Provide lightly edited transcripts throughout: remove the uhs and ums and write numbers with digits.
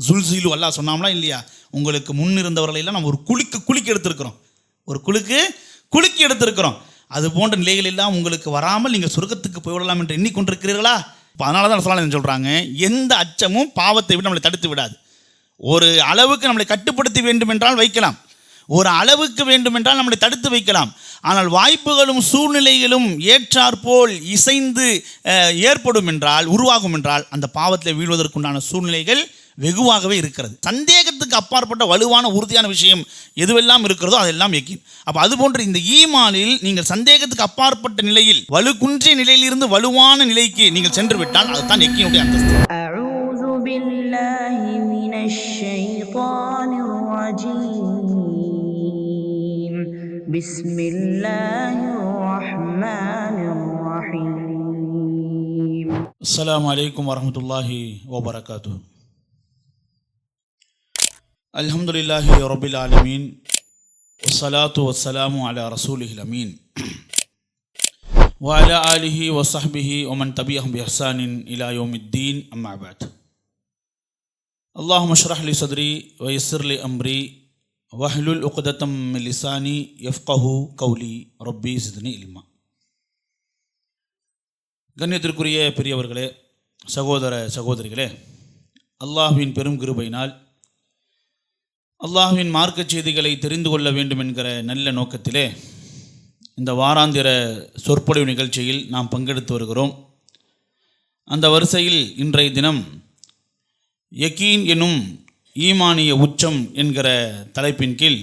சுல்சிலு அல்லாஹ் சொன்னாமலாம் இல்லையா, உங்களுக்கு முன் இருந்தவர்களெல்லாம் நம்ம ஒரு குலுக்கி எடுத்திருக்கிறோம், ஒரு குலுக்கி எடுத்திருக்கிறோம். அது போன்ற நிலைகள் எல்லாம் உங்களுக்கு வராமல் நீங்கள் சொர்க்கத்துக்கு போய்விடலாம் என்று எண்ணிக்கொண்டிருக்கிறீர்களா? இப்போ அதனால தான் சொல்லலாம் சொல்கிறாங்க, எந்த அச்சமும் பாவத்தை விட நம்மளை தடுத்து விடாது. ஒரு அளவுக்கு நம்மளை கட்டுப்படுத்தி வேண்டும் என்றால் வைக்கலாம், ஒரு அளவுக்கு வேண்டுமென்றால் நம்மளை தடுத்து வைக்கலாம். ஆனால் வாய்ப்புகளும் சூழ்நிலைகளும் ஏற்றாற்போல் இசைந்து ஏற்படும் என்றால், உருவாகும் என்றால், அந்த பாவத்தில் வீழ்வதற்குண்டான சூழ்நிலைகள் வெகுவாகவே இருக்கிறது. சந்தேகத்துக்கு அப்பாற்பட்ட வலுவான உறுதியான விஷயம் எதுவெல்லாம் இருக்கிறதோ அதெல்லாம் யக்கீன். அப்போ அதுபோன்று இந்த ஈமானில் நீங்கள் சந்தேகத்துக்கு அப்பாற்பட்ட நிலையில், வலுக்குன்றிய நிலையிலிருந்து வலுவான நிலைக்கு நீங்கள் சென்று விட்டால் அதுதான் யக்கீனுடைய அந்தஸ்து. அஊது பில்லாஹி மினஷ் ஷைத்தானிர் ரஜீம். பிஸ்மில்லாஹிர் ரஹ்மானிர் ரஹீம். அஸ்ஸலாமு அலைக்கும் வரஹ்மத்துல்லாஹி வபரகாத்துஹு. அல்ஹம்துலில்லாஹி ரப்பில் ஆலமீன் வஸ்ஸலாத்து வஸ்ஸலாமு அலா ரசூலிஹில் அமீன் வ அலா ஆலிஹி வ ஸஹ்பிஹி வ மன் தபிஅஹும் பி இஹ்சானின் இலா யௌமித்தீன். அம்மா பஅத். அல்லாஹும்ம ஷ்ரஹ் லி ஸத்ரி வ யஸ்ஸிர் லி அம்ரி வஹ்லுல் உக்ததம் மின் லிசானி யஃப்கஹு கௌலி ரப்பி ஸித்னி இல்மா. கண்ணியத்திற்குரிய பெரியவர்களே, சகோதர சகோதரிகளே, அல்லாஹ்வின் பெரும் கிருபையினால் அல்லாஹ்வின் மார்க்க செய்திகளை தெரிந்து கொள்ள வேண்டும் என்கிற நல்ல நோக்கத்திலே இந்த வாராந்திர சொற்பொழிவு நிகழ்ச்சியில் நாம் பங்கெடுத்து வருகிறோம். அந்த வரிசையில் இன்றைய தினம் யக்கீன் எனும் ஈமானிய உச்சம் என்கிற தலைப்பின் கீழ்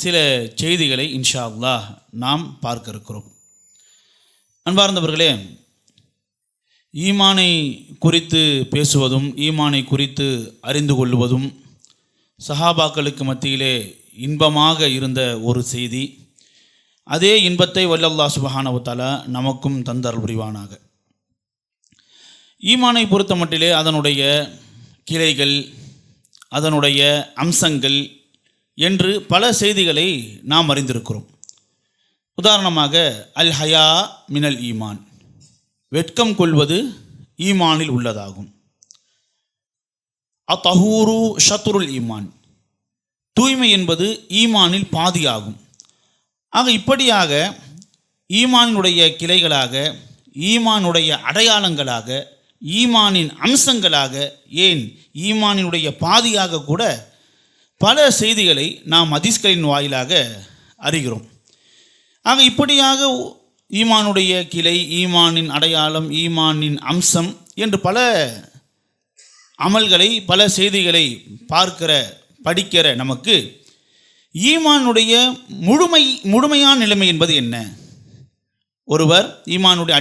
சில செய்திகளை இன்ஷா அல்லாஹ் நாம் பார்க்க இருக்கிறோம். அன்பார்ந்தவர்களே, ஈமானை குறித்து பேசுவதும் ஈமானை குறித்து அறிந்து கொள்வதும் சஹாபாக்களுக்கு மத்தியிலே இன்பமாக இருந்த ஒரு செய்தி. அதே இன்பத்தை வல்லல்லாஹ் சுப்ஹானஹு வ தஆலா நமக்கும் தந்தருள் புரிவானாக. ஈமானை பொறுத்த மட்டிலே அதனுடைய கிளைகள், அதனுடைய அம்சங்கள் என்று பல செய்திகளை நாம் அறிந்திருக்கிறோம். உதாரணமாக அல் ஹயா மினல் ஈமான், வெட்கம் கொள்வது ஈமானில் உள்ளதாகும். அத்தஹூரு ஷத்ருல் ஈமான், தூய்மை என்பது ஈமானில் பாதியாகும். ஆக இப்படியாக ஈமானுடைய கிளைகளாக, ஈமானுடைய அடையாளங்களாக, ஈமானின் அம்சங்களாக, ஏன் ஈமானினுடைய பாதியாக கூட பல செய்திகளை நாம் ஹதீஸ்களின் வாயிலாக அறிகிறோம். ஆக இப்படியாக ஈமானுடைய கிளை, ஈமானின் அடையாளம், ஈமானின் அம்சம் என்று பல அமல்களை, பல செய்திகளை பார்க்கிற படிக்கிற நமக்கு ஈமானுடைய முழுமையான நிலைமை என்பது என்ன? ஒருவர் ஈமானுடைய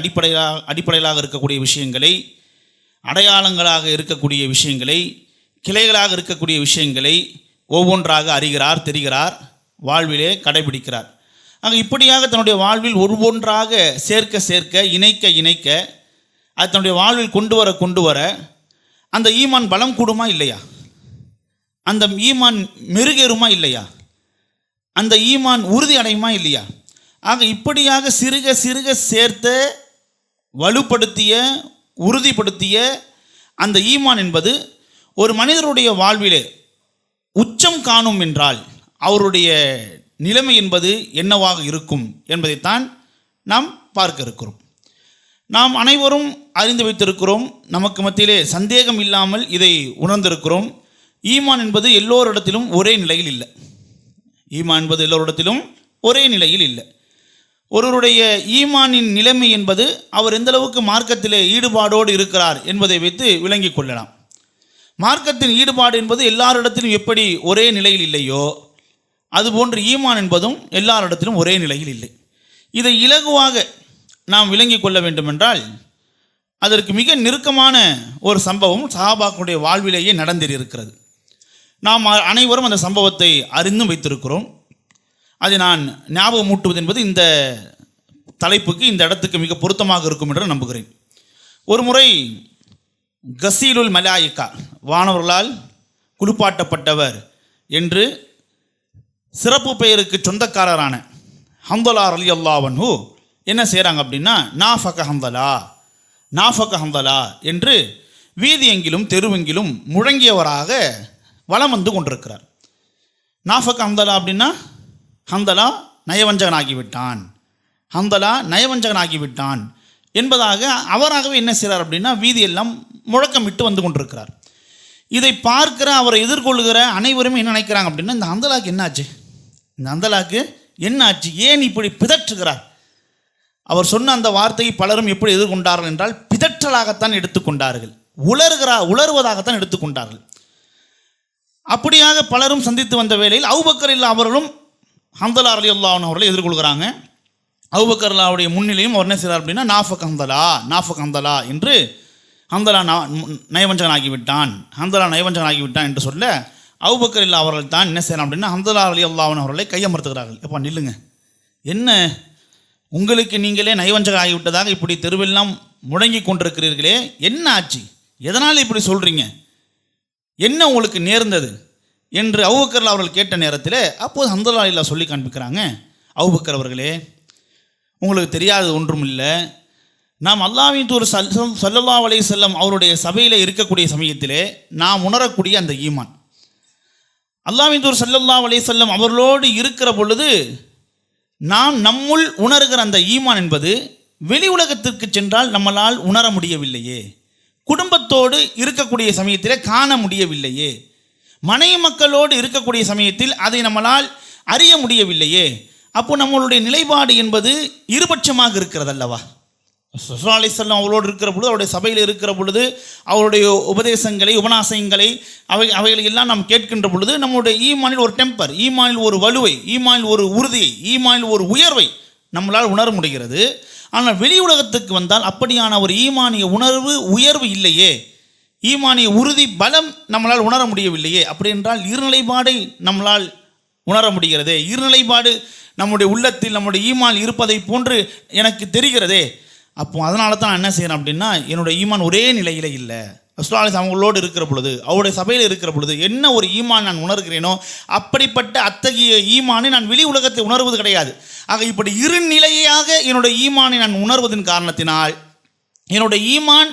அடிப்படையிலாக இருக்கக்கூடிய விஷயங்களை, அடையாளங்களாக இருக்கக்கூடிய விஷயங்களை, கிளைகளாக இருக்கக்கூடிய விஷயங்களை ஒவ்வொன்றாக அறிகிறார், தெரிகிறார், வாழ்விலே கடைபிடிக்கிறார். ஆக இப்படியாக தன்னுடைய வாழ்வில் ஒவ்வொன்றாக சேர்க்க இணைக்க அது தன்னுடைய வாழ்வில் கொண்டு வர அந்த ஈமான் பலம் கூடுமா இல்லையா? அந்த ஈமான் மெருகேறுமா இல்லையா? அந்த ஈமான் உறுதி அடையுமா இல்லையா? ஆக இப்படியாக சிறுக சேர்த்த, வலுப்படுத்திய, உறுதிப்படுத்திய அந்த ஈமான் என்பது ஒரு மனிதருடைய வாழ்விலே உச்சம் காணும் என்றால் அவருடைய நிலைமை என்பது என்னவாக இருக்கும் என்பதைத்தான் நாம் பார்க்க இருக்கிறோம். நாம் அனைவரும் அறிந்து வைத்திருக்கிறோம், நமக்கு மத்தியிலே சந்தேகம் இல்லாமல் இதை உணர்ந்திருக்கிறோம். ஈமான் என்பது எல்லோரிடத்திலும் ஒரே நிலையில் இல்லை. ஈமான் என்பது எல்லோரிடத்திலும் ஒரே நிலையில் இல்லை. ஒருவருடைய ஈமானின் நிலைமை என்பது அவர் எந்தளவுக்கு மார்க்கத்திலே ஈடுபாடோடு இருக்கிறார் என்பதை வைத்து விளங்கி கொள்ளலாம். மார்க்கத்தின் ஈடுபாடு என்பது எல்லாரிடத்திலும் எப்படி ஒரே நிலையில் இல்லையோ அதுபோன்று ஈமான் என்பதும் எல்லாரிடத்திலும் ஒரே நிலையில் இல்லை. இதை இலகுவாக நாம் விளங்கி கொள்ள வேண்டுமென்றால் அதற்கு மிக நெருக்கமான ஒரு சம்பவம் சஹாபாக்களுடைய வாழ்விலேயே நடந்திருக்கிறது. நாம் அனைவரும் அந்த சம்பவத்தை அறிந்தும் வைத்திருக்கிறோம். அதை நான் ஞாபகம் மூட்டுவது என்பது இந்த தலைப்புக்கு, இந்த இடத்துக்கு மிக பொருத்தமாக இருக்கும் என்று நம்புகிறேன். ஒரு முறை கசீலுல் மலாயிகா, வானவர்களால் குளிப்பாட்டப்பட்டவர் என்று சிறப்பு பெயருக்கு சொந்தக்காரரான ஹம்தலா ரலியல்லாஹு அன்ஹு என்ன செய்கிறாங்க அப்படின்னா, நாஃபக ஹம்தலா என்று வீதியெங்கிலும் தெருவெங்கிலும் முழங்கியவராக வலம் வந்து கொண்டிருக்கிறார். நாஃபக் ஹந்தலா அப்படின்னா ஹந்தலா நயவஞ்சகனாகிவிட்டான், ஹந்தலா நயவஞ்சகனாகிவிட்டான் என்பதாக அவராகவே என்ன செய்கிறார் அப்படின்னா வீதியெல்லாம் முழக்கமிட்டு வந்து கொண்டிருக்கிறார். இதை பார்க்கிற அவரை எதிர்கொள்கிற அனைவருமே என்ன நினைக்கிறாங்க அப்படின்னா, இந்த ஹந்தலாக்கு என்னாச்சு, இந்த ஹந்தலாக்கு என்னாச்சு, ஏன் இப்படி பிதற்றுகிறார்? அவர் சொன்ன அந்த வார்த்தையை பலரும் எப்படி எதிர்கொண்டார்கள் என்றால் பிதற்றலாகத்தான் எடுத்துக்கொண்டார்கள், உளறுவதாகத்தான் எடுத்துக்கொண்டார்கள். அப்படியாக பலரும் சந்தித்து வந்த வேளையில் அபூபக்கர் இல்லா அவர்களும் ஹந்தலா ரலியல்லாஹு அன்ஹு அவர்களை எதிர்கொள்கிறாங்க. அபூபக்கர் அல்லாஹ்வுடைய முன்னிலையும் அவர் என்ன செய்கிறார் அப்படின்னா நாஃபக் ஹந்தலா என்று ஹந்தலா நயவஞ்சகனாகிவிட்டான், ஹந்தலா நயவஞ்சகனாகிவிட்டான் என்று சொல்ல அபூபக்கர் இல்லா அவர்கள் தான் என்ன செய்யலாம் அப்படின்னா ஹந்தலா ரலியல்லாஹு அன்ஹு அவர்களை கையமர்த்துகிறார்கள். எப்பா நில்லுங்க, என்ன உங்களுக்கு நீங்களே நயவஞ்சகம் ஆகிவிட்டதாக இப்படி தெருவெல்லாம் முழங்கி கொண்டிருக்கிறீர்களே, என்ன ஆச்சு, எதனால் இப்படி சொல்கிறீங்க, என்ன உங்களுக்கு நேர்ந்தது என்று அபூபக்கர் அவர்கள் கேட்ட நேரத்தில் அப்போது ஹந்தலா இல்லா சொல்லி காண்பிக்கிறாங்க, அபூபக்கர் அவர்களே உங்களுக்கு தெரியாதது ஒன்றும் இல்லை, நாம் அல்லாஹ்வின் தூதர் ஸல்லல்லாஹு அலைஹி வஸல்லம் அவருடைய சபையில் இருக்கக்கூடிய சமயத்திலே நாம் உணரக்கூடிய அந்த ஈமான், அல்லாஹ்வின் தூதர் ஸல்லல்லாஹு அலைஹி வஸல்லம் அவர்களோடு இருக்கிற பொழுது நாம் நம்முள் உணர்கிற அந்த ஈமான் என்பது வெளி உலகத்திற்கு சென்றால் நம்மளால் உணர முடியவில்லையே, குடும்பத்தோடு இருக்கக்கூடிய சமயத்தில் காண முடியவில்லையே, மனைவி மக்களோடு இருக்கக்கூடிய சமயத்தில் அதை நம்மளால் அறிய முடியவில்லையே, அப்போ நம்மளுடைய நிலைப்பாடு என்பது இருபட்சமாக இருக்கிறது அல்லவா? ஸல்லல்லாஹு அலைஹி வஸல்லம் அவரோடு இருக்கிற பொழுது, அவருடைய சபையில் இருக்கிற பொழுது அவருடைய உபதேசங்களை உபநாசங்களை அவைகளை எல்லாம் நாம் கேட்கின்ற பொழுது நம்முடைய ஈமானில் ஒரு டெம்பர், ஈமானில் ஒரு வலுவை, ஈமானில் ஒரு உறுதியை, ஈமானில் ஒரு உயர்வை நம்மளால் உணர முடிகிறது. ஆனால் வெளி உலகத்துக்கு வந்தால் அப்படியான ஒரு ஈமானிய உணர்வு உயர்வு இல்லையே, ஈமானிய உறுதி பலம் நம்மளால் உணர முடியவில்லையே. அப்படி என்றால் இருநிலைப்பாடை நம்மளால் உணர முடிகிறதே, இருநிலைப்பாடு நம்முடைய உள்ளத்தில் நம்முடைய ஈமான் இருப்பதை போன்று எனக்கு தெரிகிறதே. அப்போ அதனால தான் நான் என்ன செய்கிறேன் அப்படின்னா, என்னுடைய ஈமான் ஒரே நிலையில் இல்லை. ரசூலுல்லாஹி அவங்களோடு இருக்கிற பொழுது, அவருடைய சபையில் இருக்கிற பொழுது என்ன ஒரு ஈமான் நான் உணர்கிறேனோ அப்படிப்பட்ட அத்தகைய ஈமானை நான் வெளி உலகத்தை உணர்வது கிடையாது. ஆக இப்படி இரு நிலையாக என்னுடைய ஈமானை நான் உணர்வதன் காரணத்தினால் என்னுடைய ஈமான்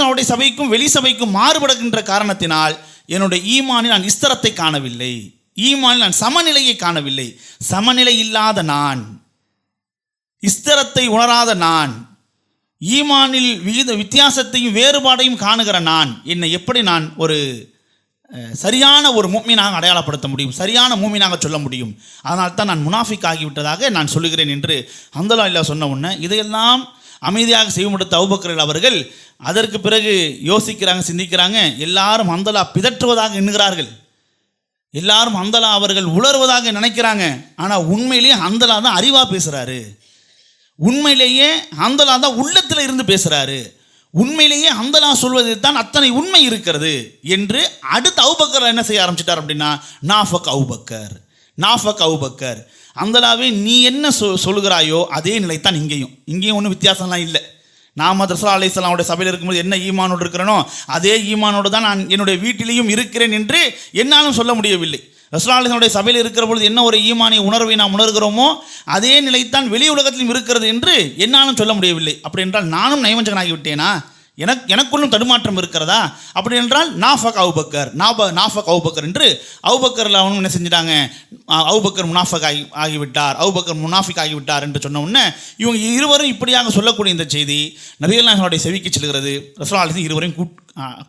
அவருடைய சபைக்கும் வெளி சபைக்கும் மாறுபடுகின்ற காரணத்தினால் என்னுடைய ஈமானில் நான் இஸ்தரத்தை காணவில்லை, ஈமானில் நான் சமநிலையை காணவில்லை. சமநிலை இல்லாத நான், இஸ்தரத்தை உணராத நான், ஈமானில் வித்தியாசத்தையும் வேறுபாடையும் காணுகிற நான், என்னை எப்படி நான் ஒரு சரியான ஒரு மூமினாக அடையாளப்படுத்த முடியும், சரியான மூமினாக சொல்ல முடியும்? அதனால் தான் நான் முனாஃபிக் ஆகிவிட்டதாக நான் சொல்லுகிறேன் என்று ஹந்தலா இல்லா சொன்ன உடனே இதையெல்லாம் அமைதியாக செய்யமுடித்த அபூபக்கர் அவர்கள் அதற்கு பிறகு யோசிக்கிறாங்க, சிந்திக்கிறாங்க. எல்லாரும் ஹந்தலா பிதற்றுவதாக எண்ணுகிறார்கள், எல்லாரும் ஹந்தலா அவர்கள் உளறுவதாக நினைக்கிறாங்க. ஆனால் உண்மையிலேயே ஹந்தலா தான் அறிவாக பேசுகிறாரு, உண்மையிலேயே ஹந்தலா தான் உள்ளத்தில் இருந்து பேசுகிறாரு, உண்மையிலேயே ஹந்தலா சொல்வதில் தான் அத்தனை உண்மை இருக்கிறது என்று அடுத்து அபூபக்கர் என்ன செய்ய ஆரம்பிச்சிட்டார் அப்படின்னா நாஃபக் அபூபக்கர், ஹந்தலாவே நீ என்ன சொல்லுகிறாயோ அதே நிலைத்தான் இங்கேயும் ஒன்றும் வித்தியாசம்லாம் இல்லை. நான் ரசூலுல்லாஹி அலைஹி வஸல்லம் அவருடைய சபையில் இருக்கும்போது என்ன ஈமானோடு இருக்கிறனோ அதே ஈமானோடு தான் நான் என்னுடைய வீட்டிலையும் இருக்கிறேன் என்று என்னாலும் சொல்ல முடியவில்லை. ரசூலுல்லாஹி அவருடைய சபையில் இருக்கிற பொழுது என்ன ஒரு ஈமானிய உணர்வை நாம் உணர்கிறோமோ அதே நிலைத்தான் வெளி உலகத்திலும் இருக்கிறது என்று என்னாலும் சொல்ல முடியவில்லை. அப்படி என்றால் நானும் நயவஞ்சகனாகி விட்டேனா? எனக்குள்ளும் தடுமாற்றம் இருக்கிறதா? அப்படி என்றால் நாஃபக் அபூபக்கர் என்று அபூபக்கர் அவனும் என்ன செஞ்சிட்டாங்க, அபூபக்கர் முனாஃபிக் ஆகிவிட்டார் என்று சொன்ன உடனே இவங்க இருவரும் இப்படியாக சொல்லக்கூடிய இந்த செய்தி நபிகள் நாயகனுடைய செவிக்கு செல்கிறது. ரசூலுல்லாஹி இருவரையும்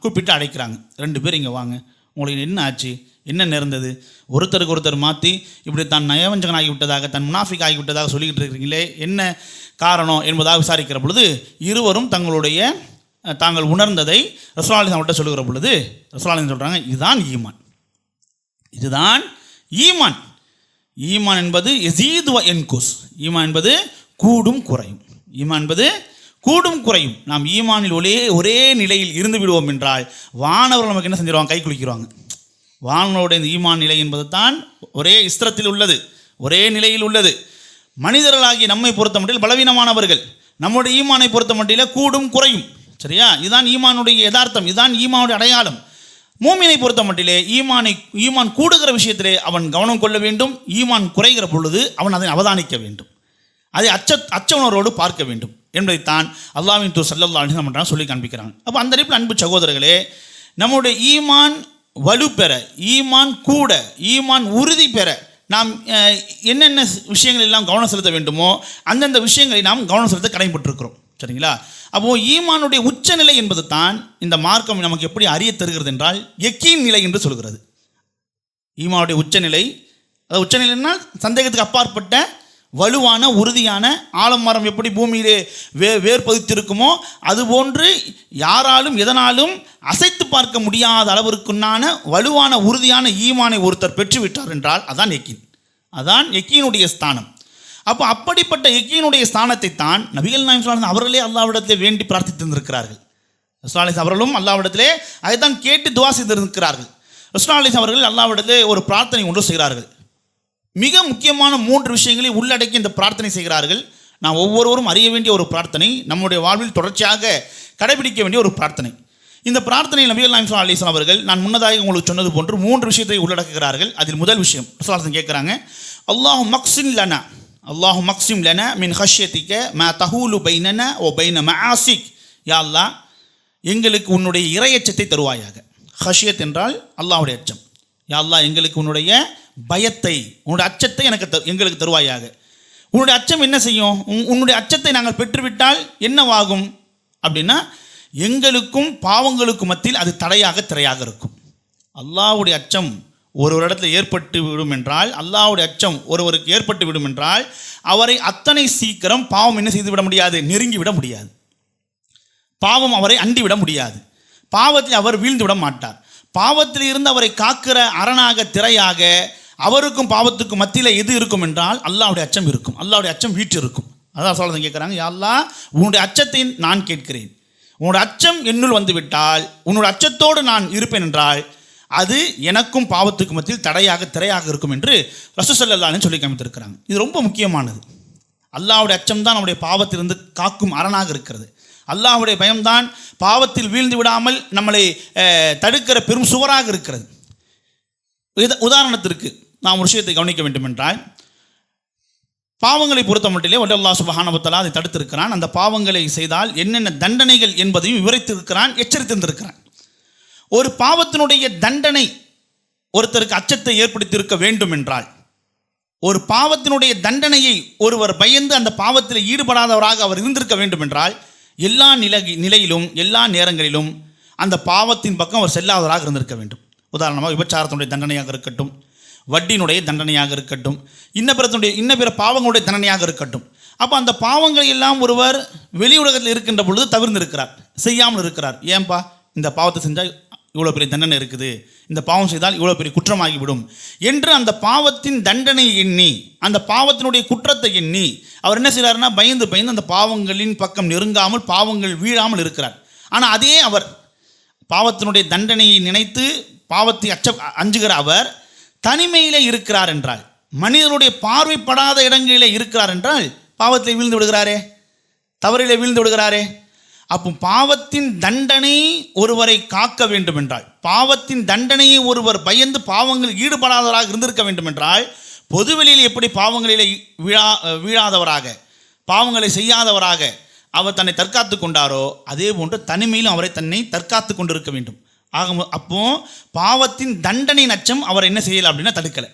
கூப்பிட்டு அழைக்கிறாங்க. 2 பேர் இங்கே வாங்க, உங்களுக்கு என்ன ஆச்சு, என்ன நேர்ந்தது? ஒருத்தருக்கு ஒருத்தர் மாற்றி இப்படி தான் நயவஞ்சகன் ஆகிவிட்டதாக, தன் முனாஃபிக் ஆகிவிட்டதாக சொல்லிக்கிட்டு இருக்கிறீங்களே, என்ன காரணம் என்பதாக விசாரிக்கிற பொழுது இருவரும் தாங்கள் உணர்ந்ததை ரசூலுல்லாஹி அவர்கிட்ட சொல்லுகிற பொழுது ரசூலுல்லாஹி சொல்கிறாங்க, இதுதான் ஈமான் என்பது யஸீது வ யன்குஸ், ஈமான் என்பது கூடும் குறையும். நாம் ஈமானில் ஒரே நிலையில் இருந்து விடுவோம் என்றால் வானவர்கள் நமக்கு என்ன செஞ்சிருவாங்க, கை குலுக்கிடுவாங்க. வானவருடைய இந்த ஈமான் நிலை என்பது தான் ஒரே இஸ்திரத்தில் உள்ளது, ஒரே நிலையில் உள்ளது. மனிதர்களாகி நம்மை பொறுத்த மட்டில் பலவீனமானவர்கள், நம்முடைய ஈமானை பொறுத்த மட்டில் கூடும் குறையும். சரியா? இதுதான் ஈமானுடைய யதார்த்தம், இதுதான் ஈமானுடைய அடையாளம். மூமினை பொறுத்த மட்டிலே ஈமான் கூடுகிற விஷயத்திலே அவன் கவனம் கொள்ள வேண்டும், ஈமான் குறைகிற பொழுது அவன் அதை அவதானிக்க வேண்டும், அதை அச்ச உணர்வோடு பார்க்க வேண்டும் என்பதைத்தான் அல்லாஹ்வின் தூதர் ஸல்லல்லாஹு அலைஹி வஸல்லம் சொல்லி காண்பிக்கிறாங்க. அப்போ அந்த அடிப்பில் அன்பு சகோதரர்களே, நம்முடைய ஈமான் வலு பெற, ஈமான் கூட, ஈமான் உறுதி பெற நாம் என்னென்ன விஷயங்கள் எல்லாம் கவனம் செலுத்த வேண்டுமோ அந்தந்த விஷயங்களை நாம் கவனம் செலுத்த கடமைப்பட்டிருக்கிறோம். சரிங்களா? அப்போது ஈமானுடைய உச்சநிலை என்பது தான் இந்த மார்க்கம் நமக்கு எப்படி அறிய தருகிறது என்றால் யக்கீன் நிலை என்று சொல்கிறது. ஈமானுடைய உச்சநிலை, அதாவது உச்சநிலைன்னா சந்தேகத்துக்கு அப்பாற்பட்ட வலுவான உறுதியான ஆலமரம் எப்படி பூமியிலே வேர் பதித்திருக்குமோ அதுபோன்று யாராலும் எதனாலும் அசைத்து பார்க்க முடியாத அளவிற்குண்டான வலுவான உறுதியான ஈமானை ஒருத்தர் பெற்றுவிட்டார் என்றால் அதான் யக்கீன், அதான் யக்கீனுடைய ஸ்தானம். அப்போ அப்படிப்பட்ட யக்கீனுடைய ஸ்தானத்தை தான் நபிகள் நாயகம் ஸல்லல்லாஹு அலைஹி வஸல்லம் அவர்களே அல்லாஹ்விடத்திலே வேண்டி பிரார்த்தித்திருக்கிறார்கள். ரசூலுல்லாஹி ஸல்லல்லாஹு அலைஹி வஸல்லம் அவர்களும் அல்லாஹ்விடத்திலே அதைத்தான் கேட்டு துஆ செய்திருக்கிறார்கள். ரசூலுல்லாஹி ஸல்லல்லாஹு அலைஹி வஸல்லம் அவர்கள் அல்லாஹ்விடத்திலே ஒரு பிரார்த்தனை ஒன்று செய்கிறார்கள். மிக முக்கியமான 3 விஷயங்களை உள்ளடக்கி இந்த பிரார்த்தனை செய்கிறார்கள். நாம் ஒவ்வொருவரும் அறிய வேண்டிய ஒரு பிரார்த்தனை, நம்முடைய வாழ்வில் தொடர்ச்சியாக கடைபிடிக்க வேண்டிய ஒரு பிரார்த்தனை. இந்த பிரார்த்தனையில் நபிகள் நாயகம் ஸல்லல்லாஹு அலைஹி வஸல்லம் அவர்கள் நான் முன்னதாக உங்களுக்கு சொன்னது போன்று 3 விஷயத்தை உள்ளடக்குகிறார்கள். அதில் முதல் விஷயம் ரசூலுல்லாஹி கேட்குறாங்க, அல்லாஹு மக்ஸிம் லனா, அல்லாஹு மக்ஸிம் லனா மின் ஹஷ்யத்திக மா தஹூலு பைனனா வ பைன மஆசிக். யா அல்லாஹ், எங்களுக்கு உன்னுடைய இறையச்சத்தை தருவாயாக. ஹஷ்யத் என்றால் அல்லாஹ்வுடைய அச்சம். யா அல்லாஹ், எங்களுக்கு உன்னுடைய பயத்தை, உன்னுடைய அச்சத்தை எங்களுக்கு தருவாயாக. உன்னுடைய அச்சம் என்ன செய்யும்? உன்னுடைய அச்சத்தை நாங்கள் பெற்றுவிட்டால் என்னவாகும் அப்படின்னா எங்களுக்கும் பாவங்களுக்கும் மத்தியில் அது தடையாக திரையாக இருக்கும். அல்லாஹ்வுடைய அச்சம் ஒரு இடத்துல ஏற்பட்டு விடும் என்றால், அல்லாஹ்வுடைய அச்சம் ஒருவருக்கு ஏற்பட்டு விடும் என்றால் அவரை அத்தனை சீக்கிரம் பாவம் என்ன செய்து விட முடியாது, நெருங்கி விட முடியாது. பாவம் அவரை அண்டிவிட முடியாது. பாவத்தில் அவர் வீழ்ந்து விட மாட்டார். பாவத்தில் இருந்து அவரை காக்கிற அரணாக திரையாக அவருக்கும் பாவத்துக்கும் மத்தியில் எது இருக்கும் என்றால் அல்லாஹ்வுடைய அச்சம் இருக்கும். அல்லாஹ்வுடைய அச்சம் வீட்டு இருக்கும். அதான் சொல்ல கேட்குறாங்க, யா அல்லாஹ், உன்னுடைய அச்சத்தை நான் கேட்கிறேன். உன்னுடைய அச்சம் என்னுள் வந்துவிட்டால், உன்னுடைய அச்சத்தோடு நான் இருப்பேன் என்றால் அது எனக்கும் பாவத்துக்கும் மத்தியில் தடையாக திரையாக இருக்கும் என்று ரசூல் ஸல்லல்லாஹு அலைஹி வஸல்லம் சொல்லி காமித்திருக்கிறாங்க. இது ரொம்ப முக்கியமானது. அல்லாஹ்வுடைய அச்சம் தான் நம்முடைய பாவத்திலிருந்து காக்கும் அரணாக இருக்கிறது. அல்லாஹ்வுடைய பயம்தான் பாவத்தில் வீழ்ந்து விடாமல் நம்மளை தடுக்கிற பெரும் சுவராக இருக்கிறது. உதாரணத்திற்கு நாம் ஒரு விஷயத்தை கவனிக்க வேண்டும் என்றால், பாவங்களை பொறுத்த மட்டிலே அல்லாஹ் சுப்ஹானஹு வ தஆலா அதை தடுத்திருக்கிறான். அந்த பாவங்களை செய்தால் என்னென்ன தண்டனைகள் என்பதையும் விவரித்திருக்கிறான், எச்சரித்திருக்கிறான். ஒரு பாவத்தினுடைய தண்டனை ஒருத்தருக்கு அச்சத்தை ஏற்படுத்தியிருக்க வேண்டும் என்றால், ஒரு பாவத்தினுடைய தண்டனையை ஒருவர் பயந்து அந்த பாவத்தில் ஈடுபடாதவராக அவர் இருந்திருக்க வேண்டும் என்றால் எல்லா நிலையிலும் எல்லா நேரங்களிலும் அந்த பாவத்தின் பக்கம் அவர் செல்லாதவராக இருந்திருக்க வேண்டும். உதாரணமாக விபச்சாரத்தினுடைய தண்டனையாக இருக்கட்டும், வட்டியினுடைய தண்டனையாக இருக்கட்டும், இன்ன பிற பாவங்களுடைய தண்டனையாக இருக்கட்டும். அப்போ அந்த பாவங்களை எல்லாம் ஒருவர் வெளி உலகத்தில் இருக்கின்ற பொழுது தவிர்ந்திருக்கிறார், செய்யாமல் இருக்கிறார். ஏன்பா இந்த பாவத்தை செஞ்சால் இவ்வளோ பெரிய தண்டனை இருக்குது, இந்த பாவம் செய்தால் இவ்வளோ பெரிய குற்றமாகிவிடும் என்று அந்த பாவத்தின் தண்டனை எண்ணி, அந்த பாவத்தினுடைய குற்றத்தை எண்ணி அவர் என்ன செய்கிறாருன்னா பயந்து அந்த பாவங்களின் பக்கம் நெருங்காமல் பாவங்கள் வீழாமல் இருக்கிறார். ஆனால் அதே அவர் பாவத்தினுடைய தண்டனையை நினைத்து பாவத்தை அஞ்சுகிற அவர் தனிமையிலே இருக்கிறார் என்றால், மனிதனுடைய பார்வைப்படாத இடங்களிலே இருக்கிறார் என்றால் பாவத்தில் வீழ்ந்து விடுகிறாரே, தவறிலே வீழ்ந்து விடுகிறாரே. அப்போ பாவத்தின் தண்டனை ஒருவரை காக்க வேண்டும் என்றால், பாவத்தின் தண்டனையை ஒருவர் பயந்து பாவங்கள் ஈடுபடாதவராக இருந்திருக்க வேண்டும் என்றால், பொதுவெளியில் எப்படி பாவங்களிலே வீழாதவராக பாவங்களை செய்யாதவராக அவர் தன்னை தற்காத்து கொண்டாரோ அதே போன்று தனிமையிலும் அவரை தன்னை தற்காத்து கொண்டிருக்க வேண்டும். ஆக அப்போ பாவத்தின் தண்டனை நச்சம் அவர் என்ன செய்யலை அப்படின்னா தடுக்கலை,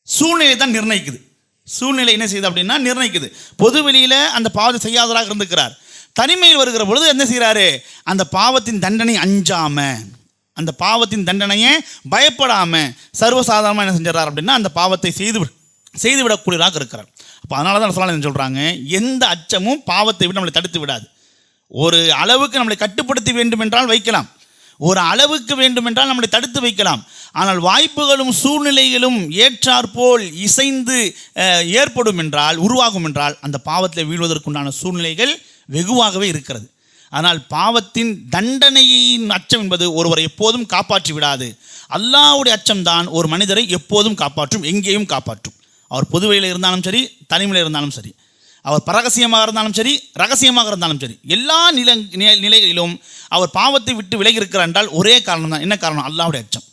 சூழ்நிலை தான் நிர்ணயிக்குது. சூழ்நிலை என்ன செய்யுது அப்படின்னா நிர்ணயிக்குது. பொதுவெளியில் அந்த பாவத்தை செய்யாதவராக இருந்திருக்கிறார், தனிமையில் வருகிற பொழுது என்ன செய்கிறாரு, அந்த பாவத்தின் தண்டனை அஞ்சாம, அந்த பாவத்தின் தண்டனையை பயப்படாமல் சர்வசாதாரணமாக என்ன செஞ்சார் அப்படின்னா அந்த பாவத்தை செய்துவிடக்கூடியதாக இருக்கிறார். அப்போ அதனால தான் சொல்ல சொல்கிறாங்க, எந்த அச்சமும் பாவத்தை விட நம்மளை தடுத்து விடாது. ஒரு அளவுக்கு நம்மளை கட்டுப்படுத்தி வேண்டும் என்றால் வைக்கலாம், ஒரு அளவுக்கு வேண்டுமென்றால் நம்மளை தடுத்து வைக்கலாம். ஆனால் வாய்ப்புகளும் சூழ்நிலைகளும் ஏற்றாற்போல் இசைந்து ஏற்படும் என்றால், உருவாகும் என்றால் அந்த பாவத்தில் வீழ்வதற்குண்டான சூழ்நிலைகள் வெகுவாகவே இருக்கிறது. ஆனால் பாவத்தின் தண்டனையின் அச்சம் என்பது ஒருவரை எப்போதும் காப்பாற்றி விடாது. அல்லாஹ்வுடைய அச்சம்தான் ஒரு மனிதரை எப்போதும் காப்பாற்றும், எங்கேயும் காப்பாற்றும். அவர் பொதுவெளியில் இருந்தாலும் சரி, தனிமையில் இருந்தாலும் சரி, அவர் பரகசியமாக இருந்தாலும் சரி, ரகசியமாக இருந்தாலும் சரி, எல்லா நிலைகளிலும் அவர் பாவத்தை விட்டு விலகி இருக்கிறார் என்றால் ஒரே காரணம் தான். என்ன காரணம்? அல்லாஹ்வுடைய அச்சம்.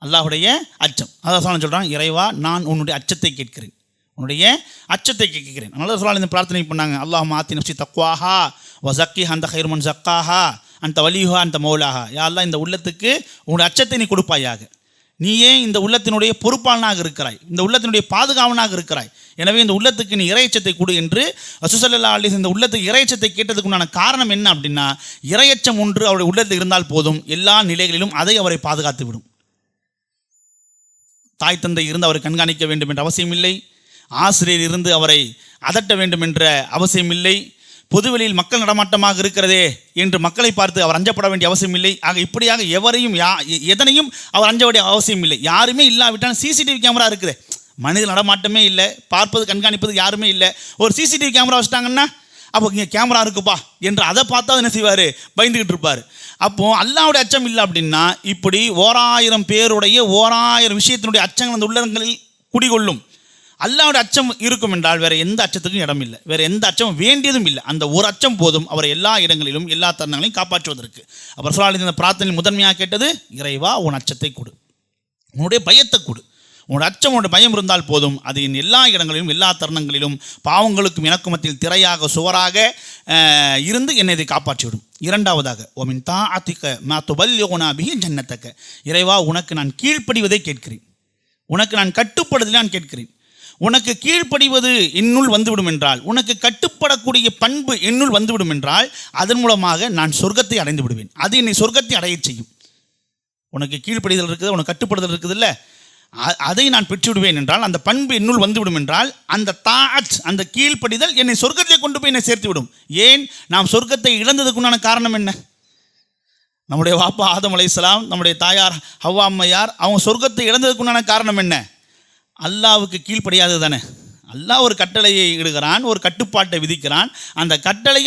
அல்லாஹ்வுடைய அச்சம். அதான் சொல்கிறான், இறைவா நான் உன்னுடைய அச்சத்தை கேட்கிறேன், உன்னுடைய அச்சத்தை கேட்கிறேன். அதனால சொல்ல இந்த பிரார்த்தனை பண்ணாங்க, அல்லாஹும்ம ஆத்தி நஃப்ஸி தக்வாஹா வ ஸக்கிஹா அன்த கைரு மன் ஸக்காஹா. அந்த வலியுகா அந்த மௌலாகா, யா அல்லாஹ் இந்த உள்ளத்துக்கு உன்னுடைய அச்சத்தை நீ கொடுப்பாயாக. நீயே இந்த உள்ளத்தினுடைய பொறுப்பாளனாக இருக்கிறாய், இந்த உள்ளத்தினுடைய பாதுகாவனாக இருக்கிறாய். எனவே இந்த உள்ளத்துக்கு நீ இறையச்சத்தை கொடு என்று ரசூல் ஸல்லல்லாஹு அலைஹி வஸல்லம் இந்த உள்ளத்துக்கு இறையச்சத்தை கேட்டதுக்கு உண்டான காரணம் என்ன அப்படின்னா, இறையச்சம் ஒன்று அவருடைய உள்ளத்தில் இருந்தால் போதும், எல்லா நிலைகளிலும் அதை அவரை பாதுகாத்து விடும். தாய் தந்தை இருந்து அவரை கண்காணிக்க வேண்டும் என்ற அவசியம் இல்லை, ஆசிரியர் இருந்து அவரை அதட்ட வேண்டும் என்ற அவசியம் இல்லை, பொதுவெளியில் மக்கள் நடமாட்டமாக இருக்கிறதே என்று மக்களை பார்த்து அவர் அஞ்சப்பட வேண்டிய அவசியம் இல்லை. ஆக இப்படியாக எவரையும் எதனையும் அவர் அஞ்ச வேண்டிய அவசியம் இல்லை. யாருமே இல்லாவிட்டால் சிசிடிவி கேமரா இருக்குது, மனித நடமாட்டமே இல்லை, பார்ப்பது கண்காணிப்பது யாருமே இல்லை, ஒரு சிசிடிவி கேமரா வச்சுட்டாங்கன்னா அப்போ இங்கே கேமரா இருக்குப்பா என்று அதை பார்த்தா என்ன செய்வார், பயந்துக்கிட்டு இருப்பார். அப்போது அல்லாஹ்வுடைய அச்சம் இல்லை அப்படின்னா இப்படி 1000 பேருடைய 1000 விஷயத்தினுடைய அச்சங்கள் அந்த உள்ளங்களில் குடிகொள்ளும். அல்லாஹ்வுடைய அச்சம் இருக்கும் என்றால் வேறு எந்த அச்சத்துக்கும் இடம் இல்லை, வேறு எந்த அச்சமும் வேண்டியதும் இல்லை. அந்த ஒரு அச்சம் போதும் அவரை எல்லா இடங்களிலும் எல்லா தருணங்களையும் காப்பாற்றுவதற்கு. அப்புறம் சொல்லி இந்த பிரார்த்தனை முதன்மையாக கேட்டது, இறைவா உன் அச்சத்தை கொடு, உன்னுடைய பயத்தை கொடு. உன்னோட அச்சம் உன்னோட பயம் இருந்தால் போதும், அது என் எல்லா இடங்களிலும் எல்லா தருணங்களிலும் பாவங்களுக்கும் எனக்கும் மத்தியில் திரையாக சுவராக இருந்து என்னை இதை காப்பாற்றிவிடும். இரண்டாவதாக, ஒமின் தா அத்திக்க மா துபல்லிகுனா பிஹி ஜன்னத்தக்க, இறைவா உனக்கு நான் கீழ்ப்படிவதை கேட்கிறேன், உனக்கு நான் கட்டுப்படுதலை நான் கேட்கிறேன். உனக்கு கீழ்ப்படிவது என்னுள் வந்துவிடும் என்றால், உனக்கு கட்டுப்படக்கூடிய பண்பு என்னுள் வந்துவிடும் என்றால், அதன் மூலமாக நான் சொர்க்கத்தை அடைந்து விடுவேன். அது என்னை சொர்க்கத்தை அடைய செய்யும். உனக்கு கீழ்ப்படிதல் இருக்குது, உனக்கு கட்டுப்படுதல் இருக்குது இல்லை, அதை நான் பெற்றுவிடுவேன் என்றால், அந்த பண்பு என்னுள் வந்துவிடும் என்றால், அந்த தாஅத் அந்த கீழ்ப்படிதல் என்னை சொர்க்கத்தை கொண்டு போய் என்னை சேர்த்து விடும். ஏன் நாம் சொர்க்கத்தை இழந்ததுக்குண்டான காரணம் என்ன? நம்முடைய வாப்பா ஆதம் அலைஹிஸ்ஸலாம், நம்முடைய தாயார் ஹவ்வா அம்மையார், அவங்க சொர்க்கத்தை இழந்ததுக்குண்டான காரணம் என்ன? அல்லாஹ்வுக்கு கீழ்ப்படியாதது தானே. அல்லாஹ் ஒரு கட்டளையை இடுகிறான், ஒரு கட்டுப்பாட்டை விதிக்கிறான், அந்த கட்டளை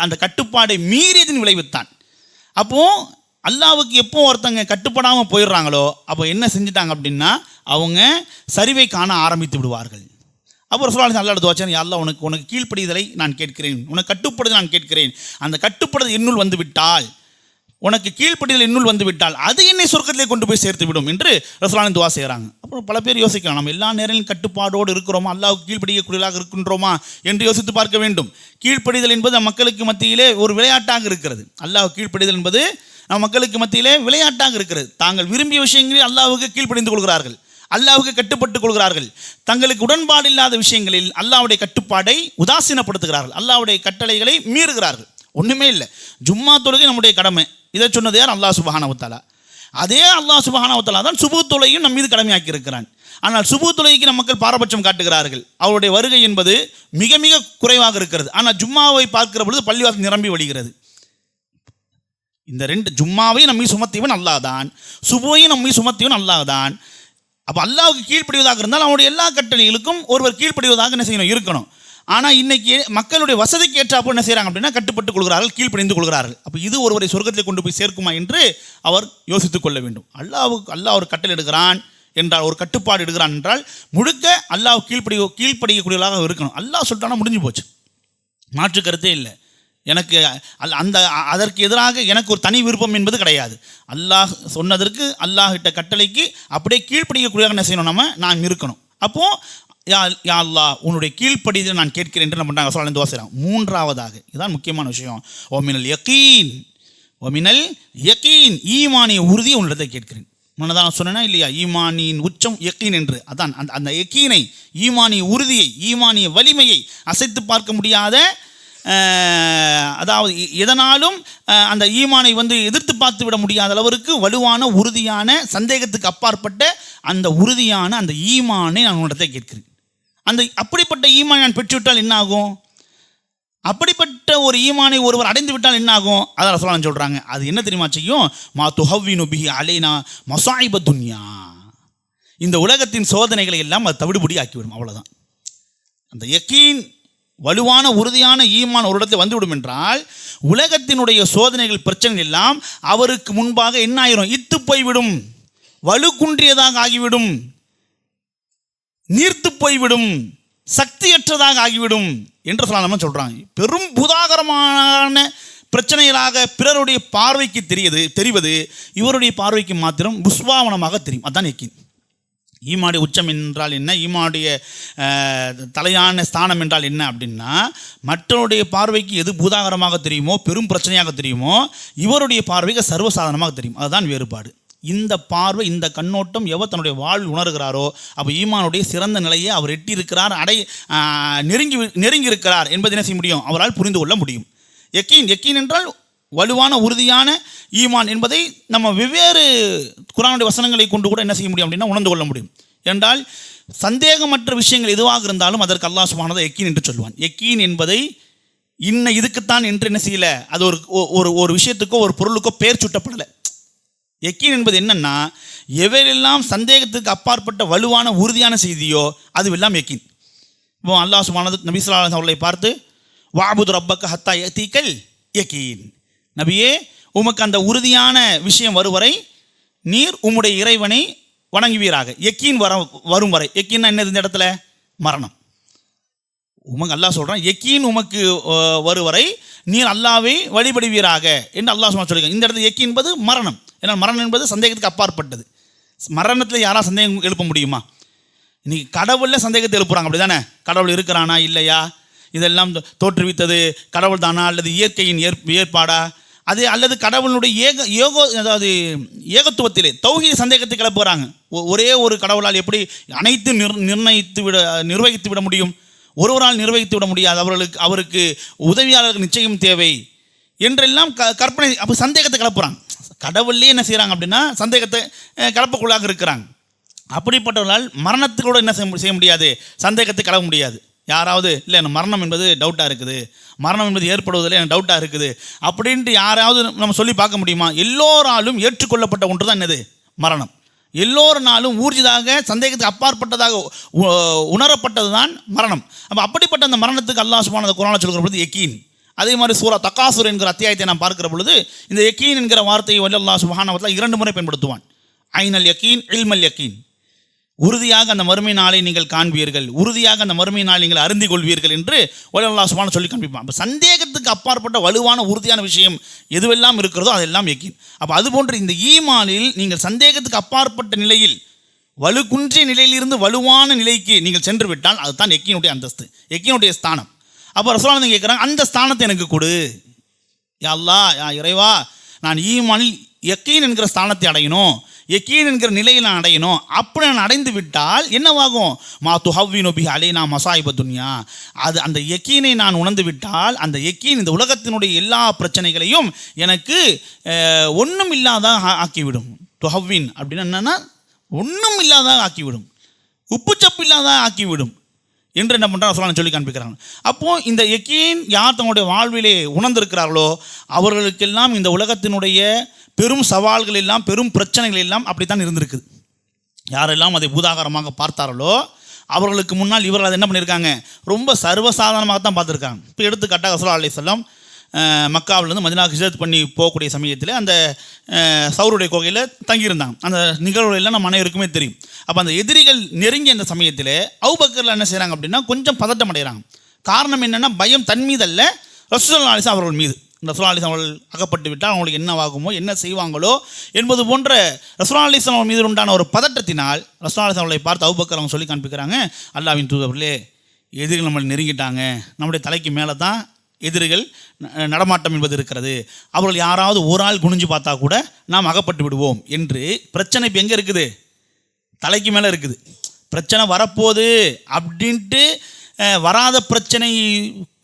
அந்த கட்டுப்பாடை மீறியதின் விளைவுத்தான். அப்போது அல்லாஹ்வுக்கு எப்போ ஒருத்தங்க கட்டுப்படாமல் போயிடுறாங்களோ அப்போ என்ன செஞ்சிட்டாங்க அப்படின்னா, அவங்க சரிவை காண ஆரம்பித்து விடுவார்கள். அப்புறம் சொல்லி அல்லாஹ் துஆச்சன், யா அல்லாஹ் உனக்கு கீழ்ப்படிதலை நான் கேட்கிறேன், உனக்கு கட்டுப்படுதலை நான் கேட்கிறேன். அந்த கட்டுப்படுதல் என்னுள் வந்து விட்டால், உனக்கு கீழ்ப்படிதல் என்னுள் வந்து விட்டால் அது என்னை சொர்க்கத்திலே கொண்டு போய் சேர்த்து விடும் என்று ரசூலுல்லாஹ் துஆ செய்கிறாங்க. அப்புறம் பல பேர் யோசிக்கலாம், நம்ம எல்லா நேரங்களிலும் கட்டுப்பாடோடு இருக்கிறோமா, அல்லாஹ்வுக்கு கீழ்ப்படியக்கூடியவர்களாக இருக்கின்றோமா என்று யோசித்து பார்க்க வேண்டும். கீழ்ப்படிதல் என்பது மக்களுக்கு மத்தியிலே ஒரு விளையாட்டாக இருக்கிறது. அல்லாஹ்வுக்கு கீழ்ப்படிதல் என்பது நம் மக்களுக்கு மத்தியிலே விளையாட்டாக இருக்கிறது. தாங்கள் விரும்பிய விஷயங்களில் அல்லாஹ்வுக்கு கீழ்ப்படிந்து கொள்கிறார்கள், அல்லாஹ்வுக்கு கட்டுப்பட்டுக் கொள்கிறார்கள். தங்களுக்கு உடன்பாடு இல்லாத விஷயங்களில் அல்லாஹ்வுடைய கட்டுப்பாடை உதாசீனப்படுத்துகிறார்கள், அல்லாஹ்வுடைய கட்டளைகளை மீறுகிறார்கள். ஒன்றுமே இல்லை, ஜும்மா தொழுகை நம்முடைய கடமை, இதை சொன்னது யார்? அல்லாஹ் சுப்ஹானஹு வ தஆலா. அதே அல்லாஹ் சுப்ஹானஹு வ தஆலா தான் சுபூ தொழுகையும் நம் மீது கடமையாக்கி இருக்கிறான். ஆனால் சுபூ தொழுகைக்கு நம் மக்கள் பாரபட்சம் காட்டுகிறார்கள். அவருடைய வருகை என்பது மிக மிக குறைவாக இருக்கிறது. ஆனால் ஜும்மாவை பார்க்கிற பொழுது பள்ளிவாசல் நிரம்பி வழிகிறது. இந்த ரெண்டு ஜும்மாவையும் நம்மை சுமத்தியவன் அல்லாஹ் தான், சுபுவையும் நம்மை சுமத்தியவன் அல்லாஹ் தான். அப்போ அல்லாஹ்வுக்கு கீழ்ப்படிவதாக இருந்தால் அவனுடைய எல்லா கட்டளைகளுக்கும் ஒருவர் கீழ்ப்படிவதாக என்ன செய்யணும், இருக்கணும். ஆனால் இன்றைக்கி மக்களுடைய வசதிக்கு ஏற்றாப்போ என்ன செய்கிறாங்க அப்படின்னா, கட்டுப்பட்டுக் கொள்கிறார்கள், கீழ்ப்படிந்து கொள்கிறார்கள். அப்போ இது ஒருவரை சொர்க்கத்தில் கொண்டு போய் சேர்க்குமா என்று அவர் யோசித்துக் கொள்ள வேண்டும். அல்லாஹ் ஒரு கட்டளை எடுக்கிறான் என்றால், ஒரு கட்டுப்பாடு எடுக்கிறான் என்றால் முழுக்க அல்லாஹ் கீழ்ப்படியக்கூடியவர்களாக இருக்கணும். அல்லாஹ் சொல்லிட்டானா முடிஞ்சு போச்சு, மாற்று கருத்தே இல்லை. எனக்கு அதற்கு எதிராக எனக்கு ஒரு தனி விருப்பம் என்பது கிடையாது. அல்லாஹ் சொன்னதற்கு, அல்லாஹ் இட்ட கட்டளைக்கு அப்படியே கீழ்ப்படியக்கூடியவங்க என்ன செய்யணும், நாம் இருக்கணும். அப்போது யா அல்லாஹ் உன்னுடைய கீழ்ப்படிதலை நான் கேட்கிறேன் என்று நம்ம பண்ணுறாங்க, சொல்ல துஆ செய்கிறாங்க. மூன்றாவதாக, இதுதான் முக்கியமான விஷயம், ஒமினல் யகீன் ஈமானிய உறுதியை உன்னிடத்தை கேட்கிறேன். முன்னதான் நான் சொன்னேன்னா இல்லையா, ஈமானியின் உச்சம் யகீன் என்று. அதான் அந்த யகீனை, ஈமானிய உறுதியை, ஈமானிய வலிமையை, அசைத்து பார்க்க முடியாத, அதாவது எதனாலும் அந்த ஈமானை எதிர்த்து பார்த்து விட முடியாத அளவிற்கு வலுவான உறுதியான, சந்தேகத்துக்கு அப்பாற்பட்ட அந்த உறுதியான அந்த ஈமானை நான் உன்னிடத்தை கேட்கிறேன். அப்படிப்பட்ட ஈமானை நான் பெற்றுவிட்டால் என்ன ஆகும்? அப்படிப்பட்ட ஒரு ஈமானை ஒருவர் அடைந்து விட்டால் என்ன ஆகும்? அதான் ரசூலுல்லாஹ் சொல்கிறாங்க, அது என்ன தெரியுமா செய்யும்? மா துஹவ்வினு பிஹி அலைனா மஸாயிப துன்யா, இந்த உலகத்தின் சோதனைகளை எல்லாம் அது தவிடுபடி ஆக்கிவிடும். அவ்வளோதான். அந்த யகீன், வலுவான உறுதியான ஈமான் ஒரு இடத்துல வந்துவிடும் என்றால், உலகத்தினுடைய சோதனைகள், பிரச்சனைகள் எல்லாம் அவருக்கு முன்பாக என்ன ஆயிரும்? இத்து போய்விடும், வலு குன்றியதாக ஆகிவிடும், நீர்த்து போய்விடும், சக்தியற்றதாக ஆகிவிடும் என்று நம்ம சொல்கிறாங்க. பெரும் புதாகரமான பிரச்சனைகளாக பிறருடைய பார்வைக்கு தெரிவது இவருடைய பார்வைக்கு மாத்திரம் புஸ்வாவனமாக தெரியும். அதுதான் யக்கீன். ஈமானுடைய உச்சம் என்றால் என்ன, ஈமானுடைய தலையான ஸ்தானம் என்றால் என்ன அப்படின்னா, மற்றவருடைய பார்வைக்கு எது பூதாகரமாக தெரியுமோ, பெரும் பிரச்சனையாக தெரியுமோ, இவருடைய பார்வைக்கு சர்வசாதாரணமாக தெரியும். அதுதான் வேறுபாடு. இந்த பார்வை, இந்த கண்ணோட்டம் எவர் தன்னுடைய வாழ்வில் உணர்கிறாரோ, அப்போ ஈமானுடைய சிறந்த நிலையை அவர் எட்டியிருக்கிறார், நெருங்கி இருக்கிறார் என்பதை என்ன செய்ய முடியும், அவரால் புரிந்து கொள்ள முடியும். யக்கீன் என்றால் வலுவான உறுதியான ஈமான் என்பதை நம்ம வெவ்வேறு குர்ஆனுடைய வசனங்களை கொண்டு கூட என்ன செய்ய முடியும் அப்படின்னா உணர்ந்து கொள்ள முடியும். என்றால் சந்தேகமற்ற விஷயங்கள் எதுவாக இருந்தாலும் அதற்கு அல்லாஹ் சுப்ஹானஹு வ தஆலா யக்கீன் என்று சொல்வான். யக்கீன் என்பதை இதுக்குத்தான் என்று என்ன செய்யல, அது ஒரு விஷயத்துக்கோ ஒரு பொருளுக்கோ பெயர் சுட்டப்படலை. யக்கீன் என்பது என்னன்னா, எவையெல்லாம் சந்தேகத்துக்கு அப்பாற்பட்ட வலுவான உறுதியான செய்தியோ அதுவெல்லாம் யக்கீன். இப்போ அல்லாஹ் சுப்ஹானஹு நபி ஸல்லல்லாஹு அலைஹி அவர்களை பார்த்து வஅபுது ரப்பக ஹத்தா யதீகல் யக்கீன், நபியே உமக்கு அந்த உறுதியான விஷயம் வரும் வரை நீர் உம்முடைய இறைவனை வணங்குவீராக. யக்கீன் வரும் வரை. யக்கீன்னா என்னது இந்த இடத்துல? மரணம். உமக்கு அல்லாஹ் சொல்கிறான், யக்கீன் உமக்கு வரும் வரை நீர் அல்லாவை வழிபடுவீராக என்று அல்லாஹ் சொல்லியிருக்காங்க. இந்த இடத்துல யக்கீன் என்பது மரணம். ஏன்னா மரணம் என்பது சந்தேகத்துக்கு அப்பாற்பட்டது. மரணத்தில் யாராவது சந்தேகம் எழுப்ப முடியுமா? இன்னைக்கு கடவுளில் சந்தேகத்தை எழுப்புறாங்க, அப்படி தானே? கடவுள் இருக்கிறானா இல்லையா, இதெல்லாம் தோற்றுவித்தது கடவுள் தானா அல்லது இயற்கையின் ஏற்பாடா, அது அல்லது கடவுளுடைய ஏகத்துவத்திலே தௌஹீத் சந்தேகத்தை கிளப்புகிறாங்க. ஒரே ஒரு கடவுளால் எப்படி அனைத்து நிர்வகித்து விட முடியும்? ஒருவரால் நிர்வகித்து விட முடியாது. அவருக்கு உதவியாளருக்கு நிச்சயம் தேவை என்றெல்லாம் கற்பனை, அப்போ சந்தேகத்தை கிளப்புறாங்க. கடவுள்லேயே என்ன செய்கிறாங்க அப்படின்னா சந்தேகத்தை கலப்பக்குள்ளாக இருக்கிறாங்க. அப்படிப்பட்டவர்களால் மரணத்துக்கூட என்ன செய்ய முடியாது, சந்தேகத்தை கிளப்ப முடியாது. யாராவது இல்லை எனக்கு மரணம் என்பது டவுட்டாக இருக்குது, மரணம் என்பது ஏற்படுவதில் எனக்கு டவுட்டாக இருக்குது அப்படின்ட்டு யாராவது நம்ம சொல்லி பார்க்க முடியுமா? எல்லோராலும் ஏற்றுக்கொள்ளப்பட்ட ஒன்று தான் என்னது? மரணம். எல்லோருனாலும் ஊர்ஜிதாக சந்தேகத்துக்கு அப்பாற்பட்டதாக உணரப்பட்டது தான் மரணம். அப்போ அப்படிப்பட்ட அந்த மரணத்துக்கு அல்லாஹ் சுப்ஹானஹு வ தஆலா குர்ஆனில் சொல்கிற பொழுது யக்கீன். அதே மாதிரி சூரா தகாசுர் என்கிற அத்தியாயத்தை நாம் பார்க்கிற பொழுது இந்த யக்கீன் என்கிற வார்த்தையை அல்லாஹ் சுப்ஹானஹு வ தஆலா 2 முறை பயன்படுத்துவான். ஐனல் யக்கீன், இல்மல் யக்கீன். உறுதியாக அந்த மறுமை நாளை நீங்கள் காண்பீர்கள், உறுதியாக அந்த மறுமை நாளை நீங்கள் அறிந்து கொள்வீர்கள் என்று அல்லாஹ் சுப்ஹானஹு சொல்லி காண்பிப்பான். அப்போ சந்தேகத்துக்கு அப்பாற்பட்ட வலுவான உறுதியான விஷயம் எதுவெல்லாம் இருக்கிறதோ அதெல்லாம் யக்கீன். அப்போ அதுபோன்று இந்த ஈமானில் நீங்கள் சந்தேகத்துக்கு அப்பாற்பட்ட நிலையில் வலுக்குன்றிய நிலையிலிருந்து வலுவான நிலைக்கு நீங்கள் சென்று விட்டால் அதுதான் யக்கீனுடைய அந்தஸ்து, யக்கீனுடைய ஸ்தானம். அப்போ ரசூலுல்லாஹ் கேட்குறாங்க, அந்த ஸ்தானத்தை எனக்கு கொடு யா அல்லாஹ், யா இறைவா, நான் ஈமானில் யக்கீன் என்கிற ஸ்தானத்தை அடையணும், யக்கீன் என்கிற நிலையில் நான் அடையணும். அப்படி நான் அடைந்து விட்டால் என்னவாகும்? மா துஹவ்வினு பிஹி அலைனா மசாயிப துன்யா. அது அந்த யக்கீனை நான் உணர்ந்து விட்டால் அந்த யக்கீன் இந்த உலகத்தினுடைய எல்லா பிரச்சனைகளையும் எனக்கு ஒன்றும் இல்லாதாக ஆக்கிவிடும். துஹவ்வின் அப்படின்னு என்னன்னா ஒன்றும் இல்லாதாக ஆக்கிவிடும், உப்புச்சப்பு இல்லாதாக ஆக்கிவிடும் என்று என்ன பண்ணுறாங்க ரசூலுல்லாஹ் சொல்லி காண்பிக்கிறாங்க. அப்போது இந்த யக்கீன் யார் தங்களுடைய வாழ்விலே உணர்ந்திருக்கிறார்களோ அவர்களுக்கெல்லாம் இந்த உலகத்தினுடைய பெரும் சவால்கள் எல்லாம் பெரும் பிரச்சனைகள் எல்லாம் அப்படித்தான் இருந்திருக்குது. யாரெல்லாம் அதை பூதாகாரமாக பார்த்தார்களோ அவர்களுக்கு முன்னால் இவர்கள் அதை என்ன பண்ணியிருக்காங்க, ரொம்ப சர்வசாதாரணமாக தான் பார்த்துருக்காங்க. இப்போ எடுத்துக்காட்டாக ரசூலுல்லாஹி அலைஹி வஸல்லம் மக்காவிலேருந்து மதீனாவுக்கு ஹிஜ்ரத் பண்ணி போகக்கூடிய சமயத்தில் அந்த சௌருடைய கோகையில் தங்கியிருந்தாங்க. அந்த நிகழ்வுகளெல்லாம் நம்ம அனைவருக்குமே தெரியும். அப்போ அந்த எதிரிகள் நெருங்கிய அந்த சமயத்தில் அபூபக்கர் என்ன செய்கிறாங்க அப்படின்னா கொஞ்சம் பதட்டம் அடைகிறாங்க. காரணம் என்னென்னா பயம் தன் மீது அல்ல, ரசூலுல்லாஹி அலைஹி வஸல்லம் அவர்கள் மீது. ரசூலுல்லாஹி அலைஹி வஸல்லம் அவர்கள் அகப்பட்டு விட்டால் அவங்களுக்கு என்னவாகுமோ என்ன செய்வாங்களோ என்பது போன்ற ரசூலுல்லாஹி அலைஹி வஸல்லம் மீது உண்டான ஒரு பதட்டத்தினால் ரசூலுல்லாஹி அலைஹி வஸல்லம் பார்த்து அபூபக்கர் அவங்க சொல்லி காண்பிக்கிறாங்க, அல்லாஹ்வின் தூதர்களே, எதிரிகள் நம்மளை நெருங்கிட்டாங்க, நம்முடைய தலைக்கு மேலே தான் எதிரிகள் நடமாட்டம் என்பது இருக்கிறது, அவர்கள் யாராவது ஒரு ஆள் குனிஞ்சு பார்த்தா கூட நாம் அகப்பட்டு விடுவோம் என்று. பிரச்சனை இப்போ எங்கே இருக்குது? தலைக்கு மேலே இருக்குது. பிரச்சனை வரப்போகுது அப்படின்ட்டு வராத பிரச்சனை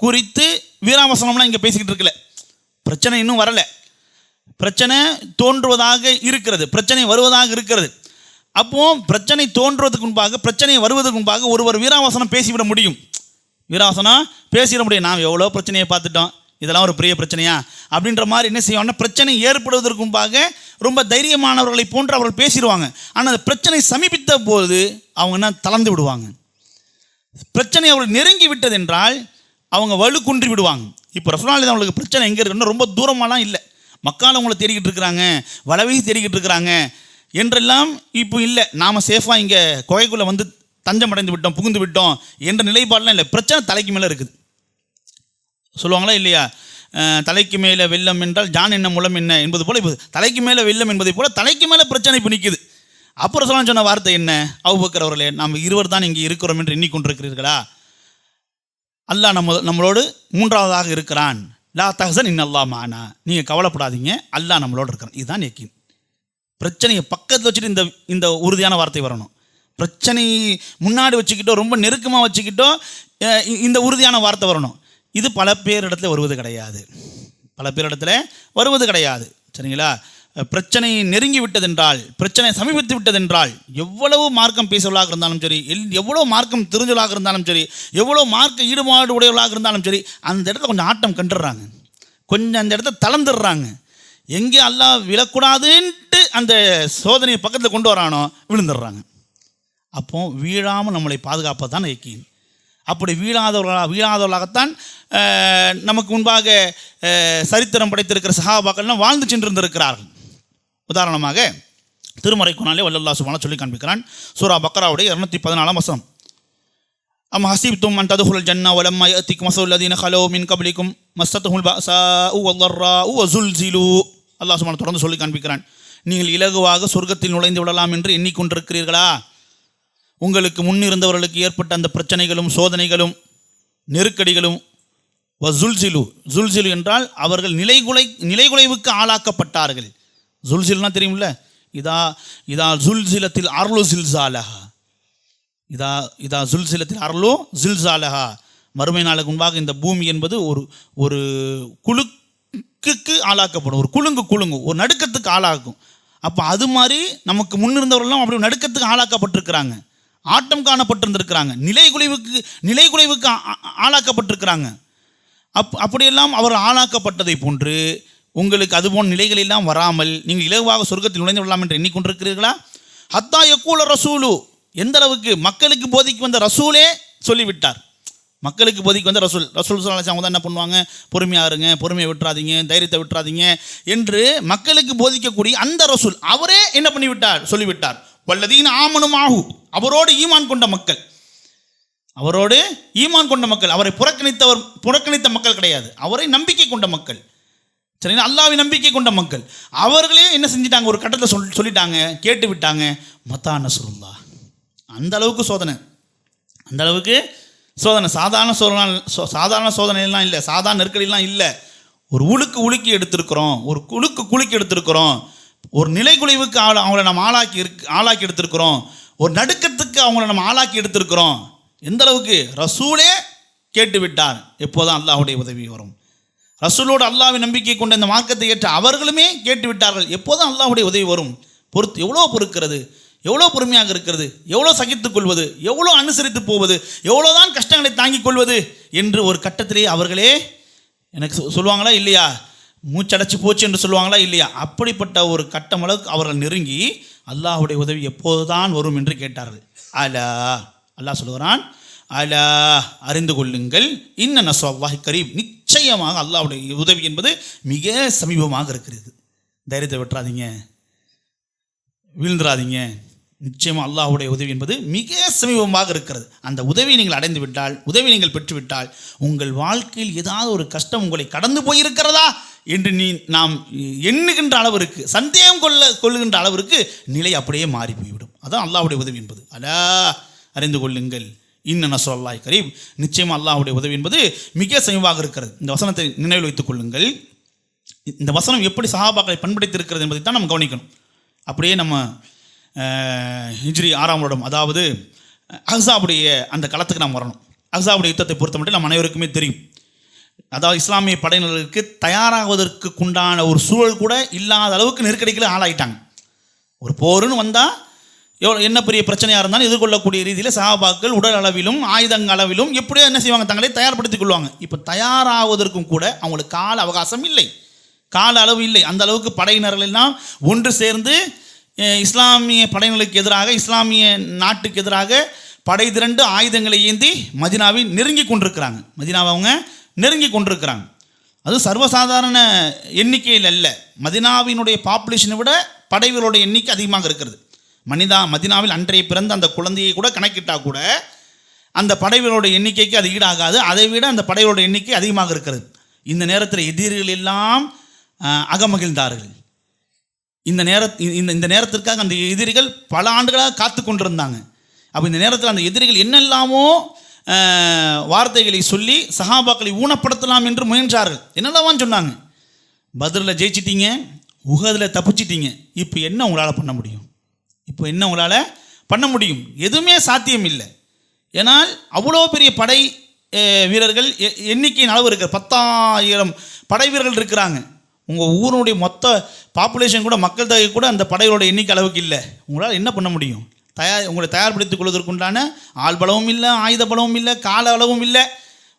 குறித்து வீராவசனம்லாம் இங்கே பேசிக்கிட்டு இருக்கல. பிரச்சனை இன்னும் வரலை, பிரச்சனை தோன்றுவதாக இருக்கிறது, பிரச்சனை வருவதாக இருக்கிறது. அப்போது பிரச்சனை தோன்றுவதற்கு முன்பாக, பிரச்சனை வருவதற்கு முன்பாக ஒருவர் வீராவசனம் பேசிவிட முடியும், வீராவசனம் பேசிட முடியும். நாம் எவ்வளோ பிரச்சனையை பார்த்துட்டோம், இதெல்லாம் ஒரு பெரிய பிரச்சனையா அப்படின்ற மாதிரி என்ன செய்வாங்கன்னா பிரச்சனை ஏற்படுவதற்கு முன்பாக ரொம்ப தைரியமானவர்களை போன்று அவர்கள் பேசிடுவாங்க. ஆனால் அந்த பிரச்சனை சமீபித்த போது அவங்க என்ன தளர்ந்து விடுவாங்க. பிரச்சனை அவர்கள் நெருங்கி விட்டது என்றால் அவங்க வலு குன்றி விடுவாங்க. இப்போ ரசூலுல்லாஹி அவங்களுக்கு பிரச்சனை எங்கே இருக்குன்னா ரொம்ப தூரமாலாம் இல்லை, மக்கால் அவங்கள தேடிக்கிட்டு இருக்கிறாங்க, வலவீசி தேடிக்கிட்டு இருக்கிறாங்க என்றெல்லாம் இப்போ இல்லை. நாம் சேஃபாக இங்கே குகைக்குள்ளே வந்து தஞ்சம் அடைந்து விட்டோம், புகுந்து விட்டோம் என்ற நிலைப்பாடெலாம் இல்லை. பிரச்சனை தலைக்கு மேலே இருக்குது. சொல்லுவாங்களா இல்லையா, தலைக்கு மேலே வெள்ளம் என்றால் ஜான் என்ன முலம் என்ன என்பது போல் இப்போ தலைக்கு மேலே வெள்ளம் என்பதை போல் தலைக்கு மேலே பிரச்சனை இப்போ நிற்குது. அப்போ ரசூலுல்லாஹ் சொன்ன வார்த்தை என்ன? அபூபக்கர் அவர்களே, நாம் இருவர் தான் இங்கே இருக்கிறோம் என்று எண்ணிக்கொண்டிருக்கிறீர்களா? அல்லாஹ் நம்மளோடு மூன்றாவதாக இருக்கிறான். லா தஹ்சன் இன்னல்லாஹ் மஅனா, நீங்கள் கவலைப்படாதீங்க, அல்லாஹ் நம்மளோடு இருக்கிறான். இதுதான் யக்கீன். பிரச்சனையை பக்கத்தில் வச்சுட்டு இந்த உறுதியான வார்த்தை வரணும். பிரச்சனை முன்னாடி வச்சுக்கிட்டோ ரொம்ப நெருக்கமாக வச்சுக்கிட்டோ இந்த உறுதியான வார்த்தை வரணும். இது பல பேரிடத்துல வருவது கிடையாது. சரிங்களா? பிரச்சனை நெருங்கி விட்டதென்றால், பிரச்சனை சமீபித்து விட்டதென்றால், எவ்வளவு மார்க்கம் பேசுவதாக இருந்தாலும் சரி, எவ்வளோ மார்க்கம் தெரிஞ்சவளாக இருந்தாலும் சரி, எவ்வளோ மார்க்க ஈடுபாடு உடையவளாக இருந்தாலும் சரி, அந்த இடத்துல கொஞ்சம் ஆட்டம் கண்டுடுறாங்க, கொஞ்சம் அந்த இடத்த தளர்ந்துடுறாங்க. எங்கே அல்லாஹ் விழக்கூடாதுன்ட்டு அந்த சோதனையை பக்கத்தில் கொண்டு வரானோ விழுந்துடுறாங்க. அப்போ வீழாமல் நம்மளை பாதுகாப்பது தான் யக்கீன். அப்படி வீழாதவர்களாகத்தான் நமக்கு முன்பாக சரித்திரம் படைத்திருக்கிற சஹாபாக்கள்லாம் வாழ்ந்து சென்றிருந்திருக்கிறார்கள். உதாரணமாக திருமறை குர்ஆனிலே வல்லல்லாஹு சுப்ஹானஹு சொல்லி காண்பிக்கிறான். சூரா பக்ராவுடைய 214 வசனம். அம் ஹஸிப்தும் அன் ததுஹுல் ஜன்னா வலம்மா யஅதிக்கும் மஸலுல் லதீன ஹலோ மின் கப்லிக்கும் மஸ்ஸத்துஹுல் பஅஸாஉ வல்லர்ராஉ வஸுல்ஸிலு. அல்லாஹ் சுப்ஹானஹு தொடர்ந்து சொல்லி காண்பிக்கிறான், நீங்கள் இலகுவாக சொர்க்கத்தில் நுழைந்து விடலாம் என்று எண்ணிக்கொண்டிருக்கிறீர்களா? உங்களுக்கு முன்னிருந்தவர்களுக்கு ஏற்பட்ட அந்த பிரச்சனைகளும் சோதனைகளும் நெருக்கடிகளும் ஜுல்சிலு என்றால் அவர்கள் நிலைகுலைவுக்கு ஆளாக்கப்பட்டார்கள். ஜுல்சில்னா தெரியுமில்ல? இதா ஜுல்சிலத்தில் அர்லு ஜில்சாலஹா, இதா ஜுல்சிலத்தில் அர்லு ஜில்சாலஹா. மறுமை நாளுக்கு முன்பாக இந்த பூமி என்பது ஒரு குலுக்குக்கு ஆளாக்கப்படும், ஒரு குலுங்கு ஒரு நடுக்கத்துக்கு ஆளாகும். அப்போ அது மாதிரி நமக்கு முன்னிருந்தவர்கள்லாம் அப்படி நடுக்கத்துக்கு ஆளாக்கப்பட்டிருக்கிறாங்க, ஆட்டம் காணப்பட்டிருந்திருக்கிறாங்க, நிலைகுலைவுக்கு ஆளாக்கப்பட்டிருக்கிறாங்க. அப்படியெல்லாம் அவர் ஆளாக்கப்பட்டதை போன்று உங்களுக்கு அதுபோன்ற நிலைகளெல்லாம் வராமல் நீங்கள் இலகுவாக சொர்க்கத்தில் நுழைந்து விடலாம் என்று எண்ணிக்கொண்டிருக்கிறீர்களா? ஹத்தா யக்கூல ரசூலு, எந்த அளவுக்கு மக்களுக்கு போதிக்கு வந்த ரசூலே சொல்லிவிட்டார். மக்களுக்கு போதிக்கு வந்த ரசூல் ஸல்லல்லாஹு அலைஹி வஸல்லம் என்ன பண்ணுவாங்க? பொறுமையாக இருங்க, பொறுமையை விட்டுறாதீங்க, தைரியத்தை விட்டுறாதீங்க என்று மக்களுக்கு போதிக்கக்கூடிய அந்த ரசூல் அவரே என்ன பண்ணிவிட்டார்? சொல்லிவிட்டார். வல்லதீன ஆமனுமாஹு, அவரோடு ஈமான் கொண்ட மக்கள், அவரை புறக்கணித்த மக்கள் கிடையாது, அவரை நம்பிக்கை கொண்ட மக்கள். சரிங்களா? அல்லாஹ்வை நம்பிக்கை கொண்ட மக்கள் அவர்களே என்ன செஞ்சிட்டாங்க? ஒரு கட்டத்தில் சொல்லிட்டாங்க, கேட்டு விட்டாங்க, மத்தா நஸ்ருல்லாஹ். அந்த அளவுக்கு சோதனை, சாதாரண சோதனைலாம் இல்லை, சாதாரண நெருக்கடிலாம் இல்லை. ஒரு உலுக்கி எடுத்திருக்கிறோம், ஒரு குலுக்கி எடுத்திருக்கிறோம், ஒரு நிலைகுலைவுக்கு அவங்கள நம்ம ஆளாக்கி எடுத்திருக்கிறோம், ஒரு நடுக்கத்துக்கு அவங்கள நம்ம ஆளாக்கி எடுத்திருக்கிறோம். எந்த அளவுக்கு? ரசூலே கேட்டு விட்டார். எப்போதான் அல்லாஹ்வுடைய உதவி வரும்? ரசூலோடு அல்லாஹ்வின் நம்பிக்கை கொண்ட இந்த மார்க்கத்தை ஏற்ற அவர்களுமே கேட்டு விட்டார்கள். எப்போதான் அல்லாஹ்வுடைய உதவி வரும்? எவ்வளோ பொறுக்கிறது, எவ்வளோ பொறுமையாக இருக்கிறது, எவ்வளோ சகித்துக் கொள்வது, எவ்வளோ அனுசரித்து போவது, எவ்வளோதான் கஷ்டங்களை தாங்கிக் கொள்வது என்று ஒரு கட்டத்திலே அவர்களே எனக்கு சொல்லுவாங்களா இல்லையா? மூச்சடைச்சு போச்சு என்று சொல்லுவாங்களா இல்லையா? அப்படிப்பட்ட ஒரு கட்டம் அளவுக்கு அவர்கள் நெருங்கி அல்லாஹ்வுடைய உதவி எப்போதுதான் வரும் என்று கேட்டார்கள். அல்லாஹ் சொல்லுகிறான், அலா அறிந்து கொள்ளுங்கள், இன்ன நஸ்ருல்லாஹி கரீப், நிச்சயமாக அல்லாஹ்வுடைய உதவி என்பது மிக சமீபமாக இருக்கிறது. தைரியத்தை விட்டுறாதீங்க, வீழ்ந்துடாதீங்க. நிச்சயமாக அல்லாஹ்வுடைய உதவி என்பது மிக சமீபமாக இருக்கிறது. அந்த உதவியை நீங்கள் அடைந்து விட்டால், உதவி நீங்கள் பெற்றுவிட்டால், உங்கள் வாழ்க்கையில் ஏதாவது ஒரு கஷ்டம் உங்களை கடந்து போயிருக்கிறதா என்று நாம் எண்ணுகின்ற அளவிற்கு, சந்தேகம் கொள்ளுகின்ற அளவிற்கு நிலை அப்படியே மாறி போய்விடும். அதான் அல்லாஹ்வுடைய உதவி என்பது. அலா அறிந்து கொள்ளுங்கள், இன்ன நஸ்ருல்லாஹி கரீப், நிச்சயமாக அல்லாஹ்வுடைய உதவி என்பது மிக சமீபமாக இருக்கிறது. இந்த வசனத்தை நினைவில் வைத்துக் கொள்ளுங்கள். இந்த வசனம் எப்படி சஹாபாக்களை பண்படுத்தியிருக்கிறது என்பதை தான் நம்ம கவனிக்கணும். அப்படியே நம்ம ஹிஜ்ரி 6ஆம் வருடம், அதாவது அஹ்ஸாபுடைய அந்த களத்துக்கு நாம் வரணும். அஹ்ஸாபுடைய யுத்தத்தை பொறுத்த மட்டும் நம்ம அனைவருக்குமே தெரியும். அதாவது இஸ்லாமிய படையினர்களுக்கு தயாராகுவதற்குண்டான ஒரு சூழல் கூட இல்லாத அளவுக்கு நெருக்கடிகளை ஆளாயிட்டாங்க. ஒரு போருன்னு வந்தால் என்ன பெரிய பிரச்சனையாக இருந்தாலும் எதிர்கொள்ளக்கூடிய ரீதியில் சஹாபாக்கள் உடல் அளவிலும் ஆயுதங்கள் அளவிலும் எப்படியோ என்ன செய்வாங்க? தங்களை தயார்படுத்திக் கொள்வாங்க. இப்போ தயாராகுவதற்கும் கூட அவங்களுக்கு கால அவகாசம் இல்லை, கால அளவு இல்லை. அந்த அளவுக்கு படையினர்கள் எல்லாம் ஒன்று சேர்ந்து இஸ்லாமிய படையினர்களுக்கு எதிராக, இஸ்லாமிய நாட்டுக்கு எதிராக படை திரண்டு ஆயுதங்களை ஏந்தி மதீனாவை நெருங்கி கொண்டிருக்கிறாங்க. அது சர்வசாதாரண எண்ணிக்கையில் அல்ல. மதீனாவினுடைய பாப்புலேஷனை விட படைகளோட எண்ணிக்கை அதிகமாக இருக்கிறது. மதீனாவில் அன்றைய பிறந்த அந்த குழந்தையை கூட கணக்கிட்டால் கூட அந்த படைகளோட எண்ணிக்கைக்கு அது ஈடாகாது. அதை விட அந்த படைகளோட எண்ணிக்கை அதிகமாக இருக்கிறது. இந்த நேரத்தில் எதிரிகள் எல்லாம் அகமகிழ்ந்தார்கள். இந்த நேரத்திற்காக அந்த எதிரிகள் பல ஆண்டுகளாக காத்து கொண்டிருந்தாங்க. அப்போ இந்த நேரத்தில் அந்த எதிரிகள் என்னெல்லாமோ வார்த்தைகளை சொல்லி சஹாபாக்களை ஊனப்படுத்தலாம் என்று முயன்றார்கள். என்னெல்லாமான்னு சொன்னாங்க. பத்ரில் ஜெயிச்சிட்டீங்க, உஹதில் தப்பிச்சிட்டீங்க, இப்போ என்ன உங்களால் பண்ண முடியும்? இப்போ என்ன உங்களால் பண்ண முடியும்? எதுவுமே சாத்தியம் இல்லை. ஏன்னால் அவ்வளோ பெரிய படை வீரர்கள் எண்ணிக்கையின் அளவு இருக்கிற 10,000 படை வீரர்கள் இருக்கிறாங்க. உங்கள் ஊருடைய மொத்த பாப்புலேஷன் கூட, மக்கள் தொகை கூட அந்த படைகளோட எண்ணிக்கை அளவுக்கு இல்லை. உங்களால் என்ன பண்ண முடியும்? உங்களை தயார்படுத்திக் கொள்வதற்குண்டான ஆள் பலமும் இல்லை, ஆயுத பலமும் இல்லை, கால அளவும் இல்லை.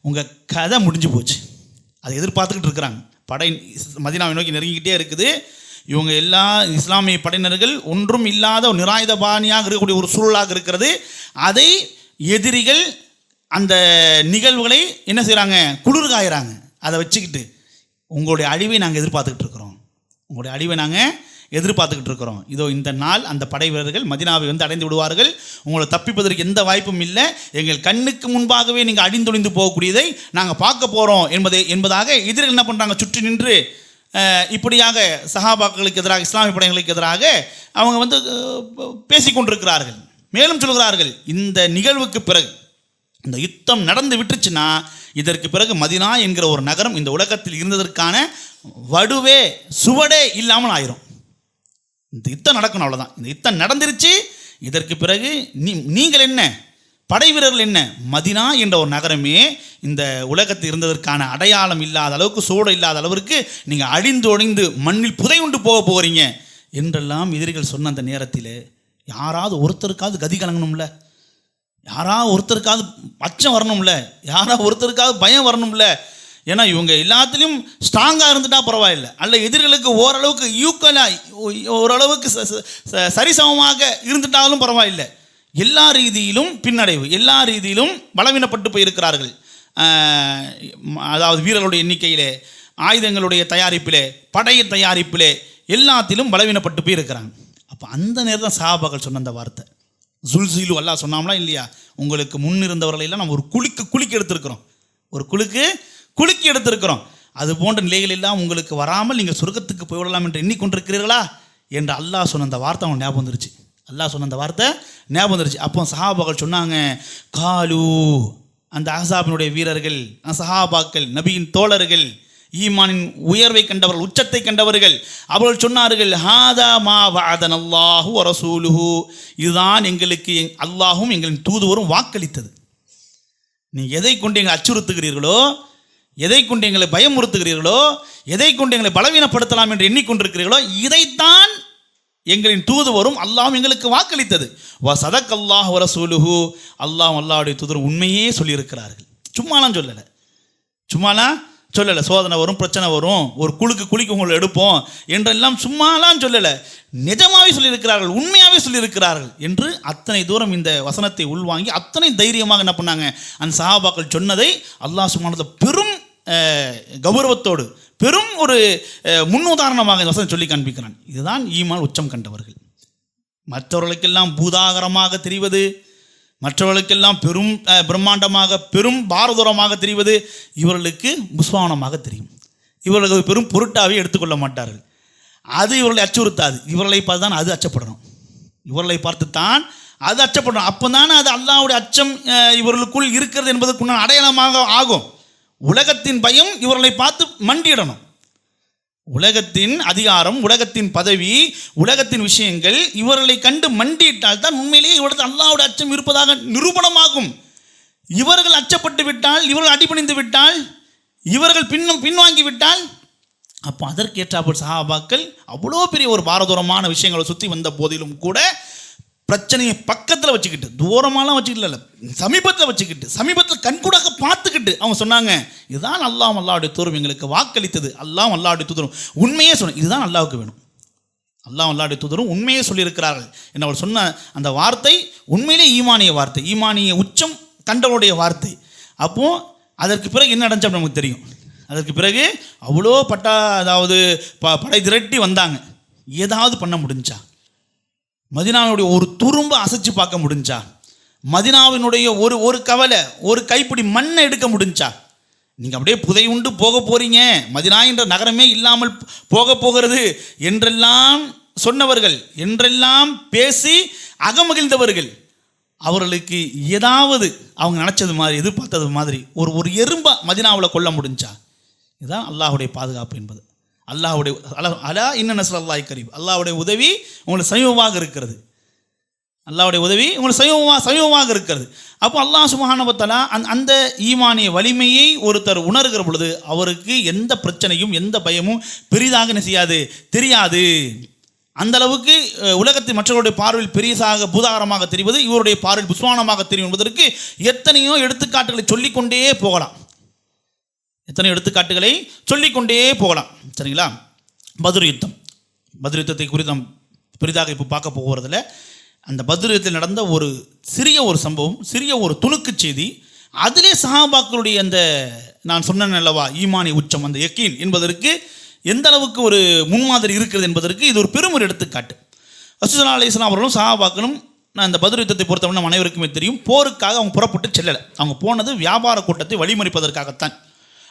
உங்கள் கதை முடிஞ்சு போச்சு. அதை எதிர்பார்த்துக்கிட்டு இருக்கிறாங்க. படை மதீனாவை நோக்கி நெருங்கிக்கிட்டே இருக்குது. இவங்க எல்லா இஸ்லாமிய படையினர்கள் ஒன்றும் இல்லாத ஒரு நிராயுத பாணியாக இருக்கக்கூடிய ஒரு சூழலாக இருக்கிறது. அதை எதிரிகள் அந்த நிகழ்வுகளை என்ன செய்கிறாங்க? குளிர்காயிறாங்க. அதை வச்சுக்கிட்டு உங்களுடைய அழிவை நாங்கள் எதிர்பார்த்துக்கிட்டு இருக்கிறோம், உங்களுடைய அழிவை நாங்கள் எதிர்பார்த்துக்கிட்டு இருக்கிறோம். இதோ இந்த நாள் அந்த படை வீரர்கள் மதீனாவை அடைந்து விடுவார்கள். உங்களை தப்பிப்பதற்கு எந்த வாய்ப்பும் இல்லை. எங்கள் கண்ணுக்கு முன்பாகவே நீங்கள் அழிந்தொழிந்து போகக்கூடியதை நாங்கள் பார்க்க போகிறோம் என்பதாக எதிரிகள் என்ன பண்ணுறாங்க? சுற்றி நின்று இப்படியாக சஹாபாக்களுக்கு எதிராக, இஸ்லாமிய படைகளுக்கு எதிராக அவங்க பேசிக்கொண்டிருக்கிறார்கள். மேலும் சொல்கிறார்கள், இந்த நிகழ்வுக்கு பிறகு, இந்த யுத்தம் நடந்து விட்டுச்சுன்னா இதற்கு பிறகு மதீனா என்கிற ஒரு நகரம் இந்த உலகத்தில் இருந்ததற்கான வடுவே சுவடே இல்லாமல் ஆயிரும். இந்த யுத்தம் நடக்கணும், அவ்வளோதான். இந்த யுத்தம் நடந்துருச்சு. இதற்கு பிறகு நீங்கள் என்ன, படை வீரர்கள் என்ன, மதீனா என்ற ஒரு நகரமே இந்த உலகத்தில் இருந்ததற்கான அடையாளம் இல்லாத அளவுக்கு, சூடு இல்லாத அளவிற்கு நீங்கள் அழிந்து ஒழிந்து மண்ணில் புதையுண்டு போக போகிறீங்க என்றெல்லாம் எதிரிகள் சொன்ன அந்த நேரத்தில் யாராவது ஒருத்தருக்காவது கதி கலங்கணும்ல, யாராவது ஒருத்தருக்காவது அச்சம் வரணும்ல, யாராவது ஒருத்தருக்காவது பயம் வரணும்ல. ஏன்னா இவங்க எல்லாத்துலேயும் ஸ்ட்ராங்காக இருந்துட்டா பரவாயில்லை, அல்ல எதிரிகளுக்கு ஓரளவுக்கு ஈக்குவலாக, ஓரளவுக்கு சரிசமமாக இருந்துட்டாலும் பரவாயில்லை. எல்லா ரீதியிலும் பின்னடைவு, எல்லா ரீதியிலும் பலவீனப்பட்டு போயிருக்கிறார்கள். அதாவது வீரர்களுடைய எண்ணிக்கையிலே, ஆயுதங்களுடைய தயாரிப்பிலே, படைய தயாரிப்பிலே எல்லாத்திலும் பலவீனப்பட்டு போயிருக்கிறாங்க. அப்போ அந்த நேரம் தான் சஹாபாக்கள் சொன்ன அந்த வார்த்தை ஜுல்சிலு. அல்லாஹ் சொன்னாமலாம் இல்லையா? உங்களுக்கு முன் இருந்தவர்களெல்லாம் நம்ம ஒரு குலுக்கி எடுத்திருக்கிறோம், ஒரு குலுக்கி எடுத்திருக்கிறோம். அது போன்ற நிலைகள் எல்லாம் உங்களுக்கு வராமல் நீங்கள் சொர்க்கத்துக்கு போய்விடலாம் என்று எண்ணிக்கொண்டிருக்கிறீர்களா என்று அல்லாஹ் சொன்ன அந்த வார்த்தை அவங்க ஞாபகம் வந்துருச்சு. அல்லாஹ் சொன்ன அந்த வார்த்தை ஞாபகம் வந்துருச்சு. அப்போ சஹாபாக்கள் சொன்னாங்க, காலு, அந்த அஹ்ஸாபினுடைய வீரர்கள், சஹாபாக்கள், நபியின் தோழர்கள், ஈமானின் உயர்வை கண்டவர்கள், உச்சத்தை கண்டவர்கள், அவர்கள் சொன்னார்கள், ஹாதா மா வஅதன அல்லாஹு வ ரசூலுஹு, இதுதான் எங்களுக்கு அல்லாஹும் எங்களின் தூதுவரும் வாக்களித்தது. நீங்கள் எதை கொண்டு எங்களை அச்சுறுத்துகிறீர்களோ, எதை கொண்டு எங்களை பயமுறுத்துகிறீர்களோ, எதை கொண்டு எங்களை பலவீனப்படுத்தலாம் என்று எண்ணிக்கொண்டிருக்கிறீர்களோ, இதைத்தான் எங்களின் தூதுவரும் அல்லாஹ்வும் எங்களுக்கு வாக்களித்தது. வ சதக் அல்லாஹ் வ ரசூலுஹு, அல்லாஹ் அல்லாஹ்வுடைய தூதுவர் உண்மையே சொல்லியிருக்கிறார்கள். சும்மாலாம் சொல்லலை. சோதனை வரும், பிரச்சனை வரும், ஒரு குளிக்கு உங்களை எடுப்போம் என்றெல்லாம் சும்மாலாம் சொல்லலை, நிஜமாகவே சொல்லியிருக்கிறார்கள், உண்மையாகவே சொல்லியிருக்கிறார்கள் என்று அத்தனை தூரம் இந்த வசனத்தை உள்வாங்கி அத்தனை தைரியமாக என்ன பண்ணாங்க? அந்த சஹாபாக்கள் சொன்னதை அல்லாஹ் சுப்ஹானஹு பெரும் கௌரவத்தோடு, பெரும் ஒரு முன்னுதாரணமாக இந்த வசனம் சொல்லி காண்பிக்கிறான். இதுதான் ஈமான் உச்சம் கண்டவர்கள். மற்றவர்களுக்கெல்லாம் பூதாகரமாக தெரிவது, மற்றவர்களுக்கெல்லாம் பெரும் பிரம்மாண்டமாக, பெரும் பாரதூரமாக தெரிவது இவர்களுக்கு புஸ்வானமாக தெரியும். இவர்களுக்கு பெரும் பொருட்டாகவே எடுத்துக்கொள்ள மாட்டார்கள். அது இவர்களை அச்சுறுத்தாது. இவர்களை பார்த்து தான் அது அச்சப்படணும், இவர்களை பார்த்து தான் அது அச்சப்படணும். அப்போ தானே அது அல்லாஹ்வுடைய அச்சம் இவர்களுக்குள் இருக்கிறது என்பதற்குண்டான அடையாளமாக ஆகும். உலகத்தின் பயம் இவர்களை பார்த்து மண்டியிடணும். உலகத்தின் அதிகாரம், உலகத்தின் பதவி, உலகத்தின் விஷயங்கள் இவர்களை கண்டு மண்டியிட்டால் தான் உண்மையிலேயே இவரது அல்லாஹ்வுடைய அச்சம் இருப்பதாக நிரூபணமாகும். இவர்கள் அச்சப்பட்டு விட்டால், இவர்கள் அடிபணிந்து விட்டால், இவர்கள் பின்வாங்கி விட்டால், அப்போ அதற்கேற்றாப்போல் சஹாபாக்கள் அவ்வளோ பெரிய ஒரு பாரதூரமான விஷயங்களை சுற்றி வந்த போதிலும் கூட பிரச்சனையை பக்கத்தில் வச்சுக்கிட்டு, தூரமாலாம் வச்சுக்கிட்டு இல்லை, சமீபத்தில் வச்சுக்கிட்டு, சமீபத்தில் கண்கூடாக பார்த்துக்கிட்டு அவங்க சொன்னாங்க, இதுதான் அல்லாஹ்வுடைய தூதர் எங்களுக்கு வாக்களித்தது, அல்லாஹ்வுடைய தூதரும் உண்மையே சொன்ன, இதுதான் அல்லாஹ்வுக்கு வேணும், அல்லாஹ்வுடைய தூதரும் உண்மையே சொல்லியிருக்கிறார்கள் என்று அவள் சொன்ன அந்த வார்த்தை உண்மையிலே ஈமானிய வார்த்தை, ஈமானிய உச்சம் கண்டவருடைய வார்த்தை. அப்போது அதற்கு பிறகு என்ன நடந்துச்சு நமக்கு தெரியும். அதற்கு பிறகு அவ்வளோ அதாவது படை திரட்டி வந்தாங்க. ஏதாவது பண்ண முடிஞ்சா? மதீனாவினுடைய ஒரு துரும்ப அசைச்சு பார்க்க முடிஞ்சா? மதீனாவினுடைய ஒரு கவலை, ஒரு கைப்பிடி மண்ணை எடுக்க முடிஞ்சா? நீங்கள் அப்படியே புதை உண்டு போக போகிறீங்க, மதீனா என்ற நகரமே இல்லாமல் போகிறது என்றெல்லாம் சொன்னவர்கள், என்றெல்லாம் பேசி அகமகிழ்ந்தவர்கள், அவர்களுக்கு ஏதாவது அவங்க நினச்சது மாதிரி எதிர்பார்த்தது மாதிரி ஒரு எறும்பை மதினாவில் கொல்ல முடிஞ்சா? இதுதான் அல்லாஹுடைய பாதுகாப்பு என்பது. அல்லாஹுடைய அலா இன்ன நஸ்ரல்லாஹி கரீப், அல்லாஹுடைய உதவி உங்களுக்கு சமீபமாக இருக்கிறது. அல்லாஹ்வுடைய உதவி உங்களுக்கு சமீபமாக இருக்கிறது. அப்போ அல்லாஹ் சுப்ஹானஹு வ தஆலா அந்த ஈமானிய வலிமையை ஒருத்தர் உணர்கிற பொழுது அவருக்கு எந்த பிரச்சனையும் எந்த பயமும் பெரிதாக செய்யாது, தெரியாது. அந்த அளவுக்கு உலகத்தின் மற்றவருடைய பார்வையில் பெரியசாக பூதாகரமாக தெரிவது இவருடைய பார்வையில் புஸ்வானமாக தெரியும் என்பதற்கு எத்தனையோ எடுத்துக்காட்டுகளை சொல்லிக்கொண்டே போகலாம். சரிங்களா? பத்ர் யுத்தத்தை குறித்து நாம் பெரிதாக இப்போ பார்க்க போகிறதில்ல. அந்த பத்ர் யுத்தத்தில் நடந்த ஒரு சிறிய சம்பவம், சிறிய ஒரு துணுக்கு செய்தி, அதிலே சஹாபாக்களுடைய அந்த நான் சொன்னேன் அல்லவா ஈமானி உச்சம், அந்த யக்கீன் என்பதற்கு எந்த அளவுக்கு ஒரு முன்மாதிரி இருக்கிறது என்பதற்கு இது ஒரு பெரும் ஒரு எடுத்துக்காட்டு. ரசூலுல்லாஹி ஸல்லல்லாஹு அலைஹி வஸல்லம் அவர்களும் சஹாபாக்களும், நான் இந்த பத்ர் யுத்தத்தை பொறுத்தவரை நம்ம அனைவருக்குமே தெரியும், போருக்காக அவங்க புறப்பட்டு செல்லலை. அவங்க போனது வியாபார கூட்டத்தை வழிமறிப்பதற்காகத்தான்.